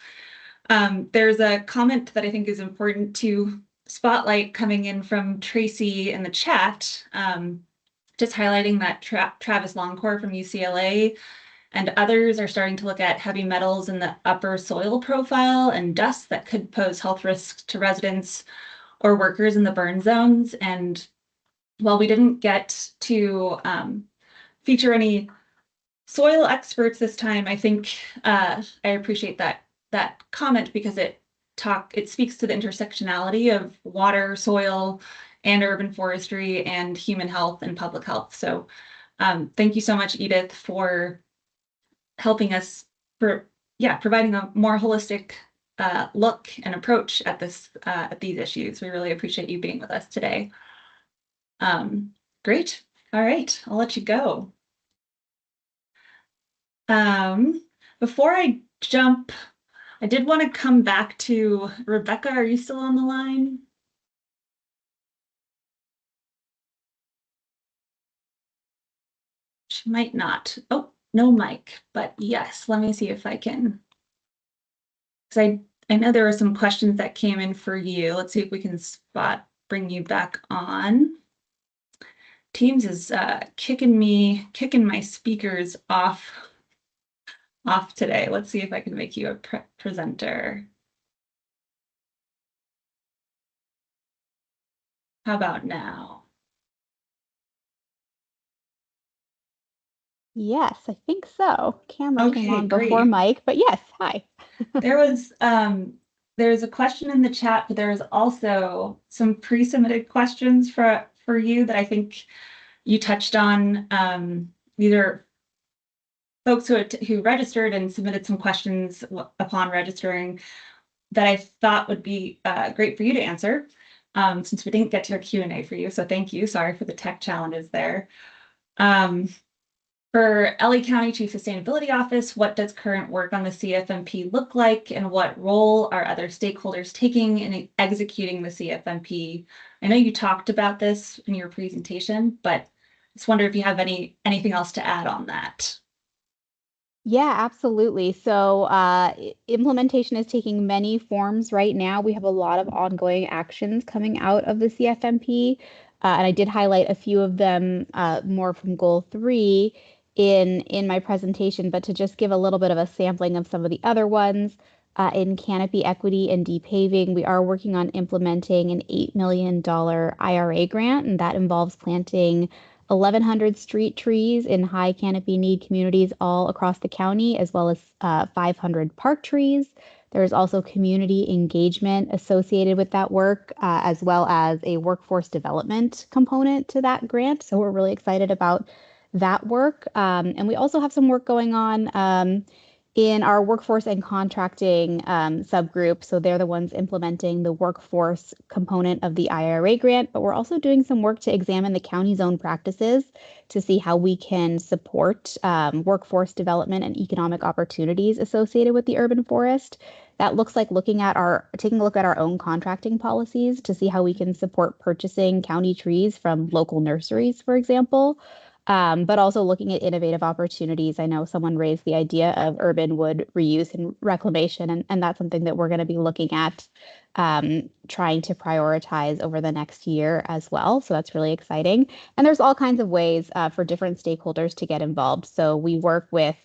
There's a comment that I think is important to spotlight coming in from Tracy in the chat, just highlighting that Travis Longcore from UCLA and others are starting to look at heavy metals in the upper soil profile and dust that could pose health risks to residents or workers in the burn zones. And while we didn't get to feature any soil experts this time, I think I appreciate that comment because it speaks to the intersectionality of water, soil, and urban forestry and human health and public health. So thank you so much, Edith, for helping us providing a more holistic look and approach at these issues. We really appreciate you being with us today. Great. All right, I'll let you go. Before I jump, I did want to come back to Rebecca. Are you still on the line? She might not. Oh, no mic, but yes, let me see if I can. Because I know there were some questions that came in for you. Let's see if we can bring you back on. Teams is kicking my speakers off today. Let's see if I can make you a presenter. How about now? Yes, I think so. Camera came Okay, on before great. mic, but yes, hi. There's a question in the chat, but there's also some pre-submitted questions for you that I think you touched on. These are folks who registered and submitted some questions upon registering that I thought would be great for you to answer, since we didn't get to a Q&A for you. So thank you. Sorry for the tech challenges there. For LA County Chief Sustainability Office, what does current work on the CFMP look like, and what role are other stakeholders taking in executing the CFMP? I know you talked about this in your presentation, but just wonder if you have anything else to add on that. Yeah, absolutely. So implementation is taking many forms right now. We have a lot of ongoing actions coming out of the CFMP, and I did highlight a few of them more from Goal 3 in my presentation, but to just give a little bit of a sampling of some of the other ones, in canopy equity and depaving, we are working on implementing an $8 million IRA grant, and that involves planting 1,100 street trees in high canopy need communities all across the county, as well as 500 park trees. There's also community engagement associated with that work, as well as a workforce development component to that grant. So we're really excited about that work. And we also have some work going on in our workforce and contracting subgroup. So they're the ones implementing the workforce component of the IRA grant, but we're also doing some work to examine the county's own practices to see how we can support workforce development and economic opportunities associated with the urban forest. That looks like taking a look at our own contracting policies to see how we can support purchasing county trees from local nurseries, for example. But also looking at innovative opportunities. I know someone raised the idea of urban wood reuse and reclamation, and that's something that we're going to be looking at trying to prioritize over the next year as well. So that's really exciting. And there's all kinds of ways for different stakeholders to get involved. So we work with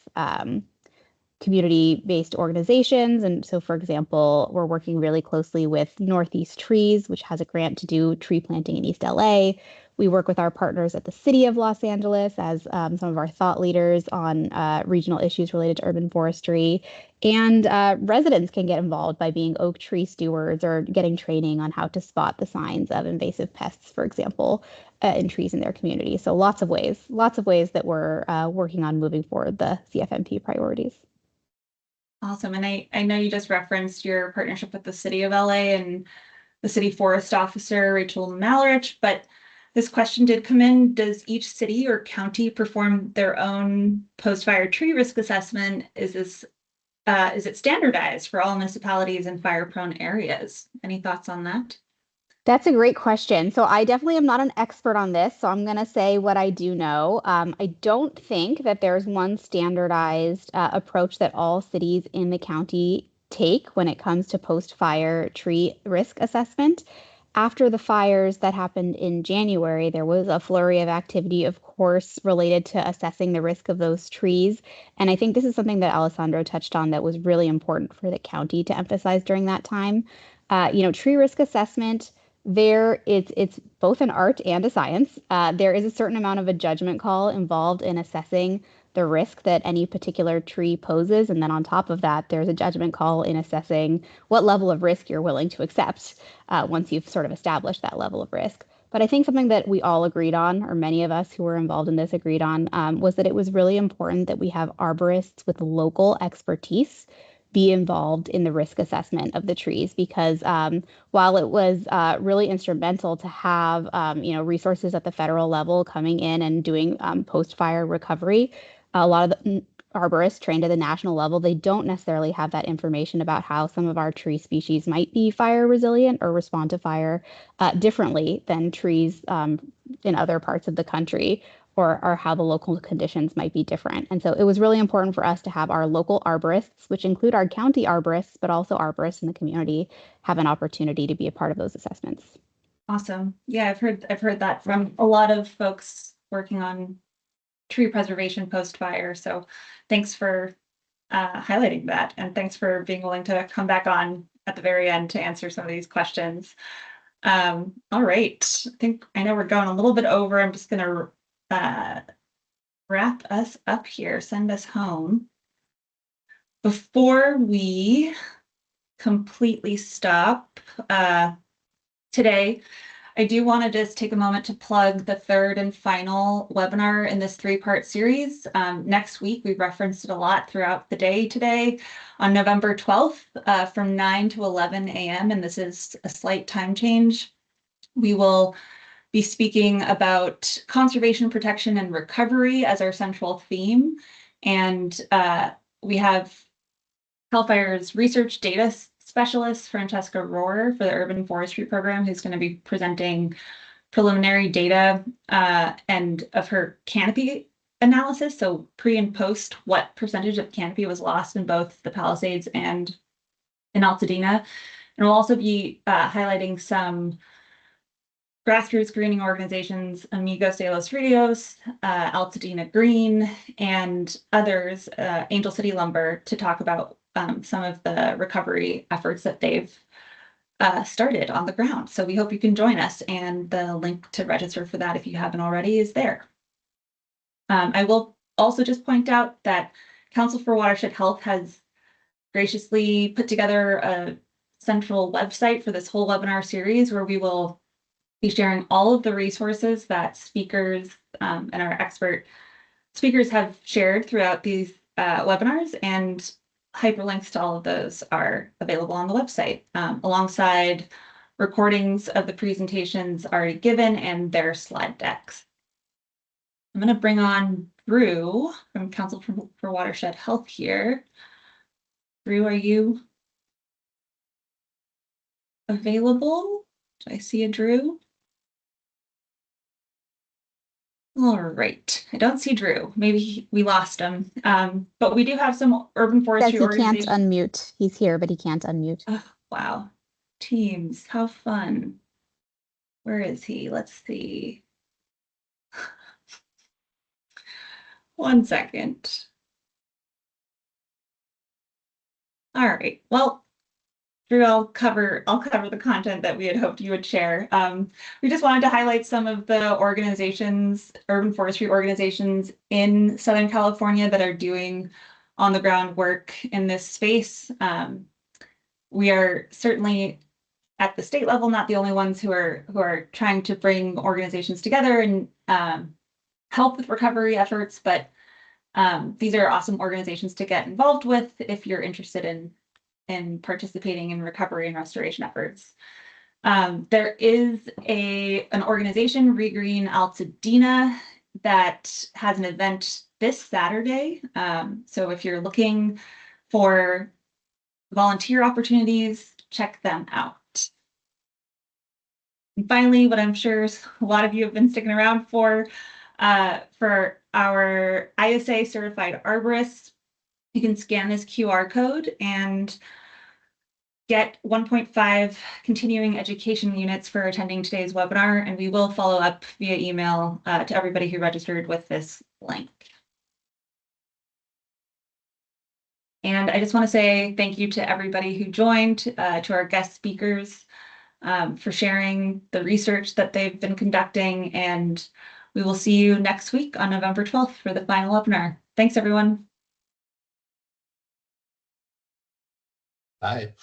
community-based organizations. And so, for example, we're working really closely with Northeast Trees, which has a grant to do tree planting in East LA. We work with our partners at the City of Los Angeles as some of our thought leaders on regional issues related to urban forestry. And residents can get involved by being oak tree stewards or getting training on how to spot the signs of invasive pests, for example, in trees in their community. So lots of ways that we're working on moving forward the CFMP priorities. Awesome. And I know you just referenced your partnership with the City of LA and the City Forest Officer, Rachel Malrich, but this question did come in. Does each city or county perform their own post-fire tree risk assessment? Is it standardized for all municipalities in fire-prone areas? Any thoughts on that? That's a great question. So I definitely am not an expert on this, so I'm going to say what I do know. I don't think that there's one standardized approach that all cities in the county take when it comes to post-fire tree risk assessment. After the fires that happened in January, there was a flurry of activity, of course, related to assessing the risk of those trees. And I think this is something that Alessandro touched on that was really important for the county to emphasize during that time. Tree risk assessment, it's both an art and a science. There is a certain amount of a judgment call involved in assessing the risk that any particular tree poses. And then on top of that, there's a judgment call in assessing what level of risk you're willing to accept once you've sort of established that level of risk. But I think something that we all agreed on, or many of us who were involved in this agreed on, was that it was really important that we have arborists with local expertise be involved in the risk assessment of the trees, because while it was really instrumental to have resources at the federal level coming in and doing post-fire recovery, a lot of the arborists trained at the national level, they don't necessarily have that information about how some of our tree species might be fire resilient or respond to fire differently than trees in other parts of the country, or how the local conditions might be different. And so it was really important for us to have our local arborists, which include our county arborists, but also arborists in the community, have an opportunity to be a part of those assessments. Awesome. Yeah, I've heard that from a lot of folks working on tree preservation post-fire. So thanks for highlighting that, and thanks for being willing to come back on at the very end to answer some of these questions. All right. I know we're going a little bit over. I'm just gonna wrap us up here, send us home. Before we completely stop today, I do want to just take a moment to plug the third and final webinar in this three-part series. Next week, we referenced it a lot throughout the day today, on November 12th from 9 to 11 a.m. And this is a slight time change. We will be speaking about conservation, protection, and recovery as our central theme. And we have CAL FIRE's research data specialist, Francesca Rohrer, for the Urban Forestry Program, who's going to be presenting preliminary data and of her canopy analysis. So pre and post, what percentage of canopy was lost in both the Palisades and in Altadena. And we'll also be highlighting some grassroots greening organizations, Amigos de los Rios, Altadena Green, and others, Angel City Lumber, to talk about some of the recovery efforts that they've started on the ground. So we hope you can join us, and the link to register for that, if you haven't already, is there. I will also just point out that Council for Watershed Health has graciously put together a central website for this whole webinar series, where we will be sharing all of the resources that speakers and our expert speakers have shared throughout these webinars, and hyperlinks to all of those are available on the website, alongside recordings of the presentations already given and their slide decks. I'm going to bring on Drew from Council for Watershed Health here. Drew, are you available? Do I see a Drew? All right, I don't see Drew. Maybe we lost him. But we do have some urban forestry organizations. He can't unmute. He's here, but he can't unmute. Oh, wow. Teams, how fun. Where is he? Let's see. 1 second. All right, well, Drew, I'll cover the content that we had hoped you would share. We just wanted to highlight some of the organizations, urban forestry organizations in Southern California, that are doing on the ground work in this space. We are certainly at the state level not the only ones who are trying to bring organizations together and help with recovery efforts, but these are awesome organizations to get involved with if you're interested in participating in recovery and restoration efforts. There is an organization, Regreen Altadena, that has an event this Saturday. So if you're looking for volunteer opportunities, check them out. And finally, what I'm sure a lot of you have been sticking around for our ISA certified arborists, you can scan this QR code and get 1.5 continuing education units for attending today's webinar, and we will follow up via email to everybody who registered with this link. And I just want to say thank you to everybody who joined, to our guest speakers for sharing the research that they've been conducting, and we will see you next week on November 12th for the final webinar. Thanks, everyone. Bye.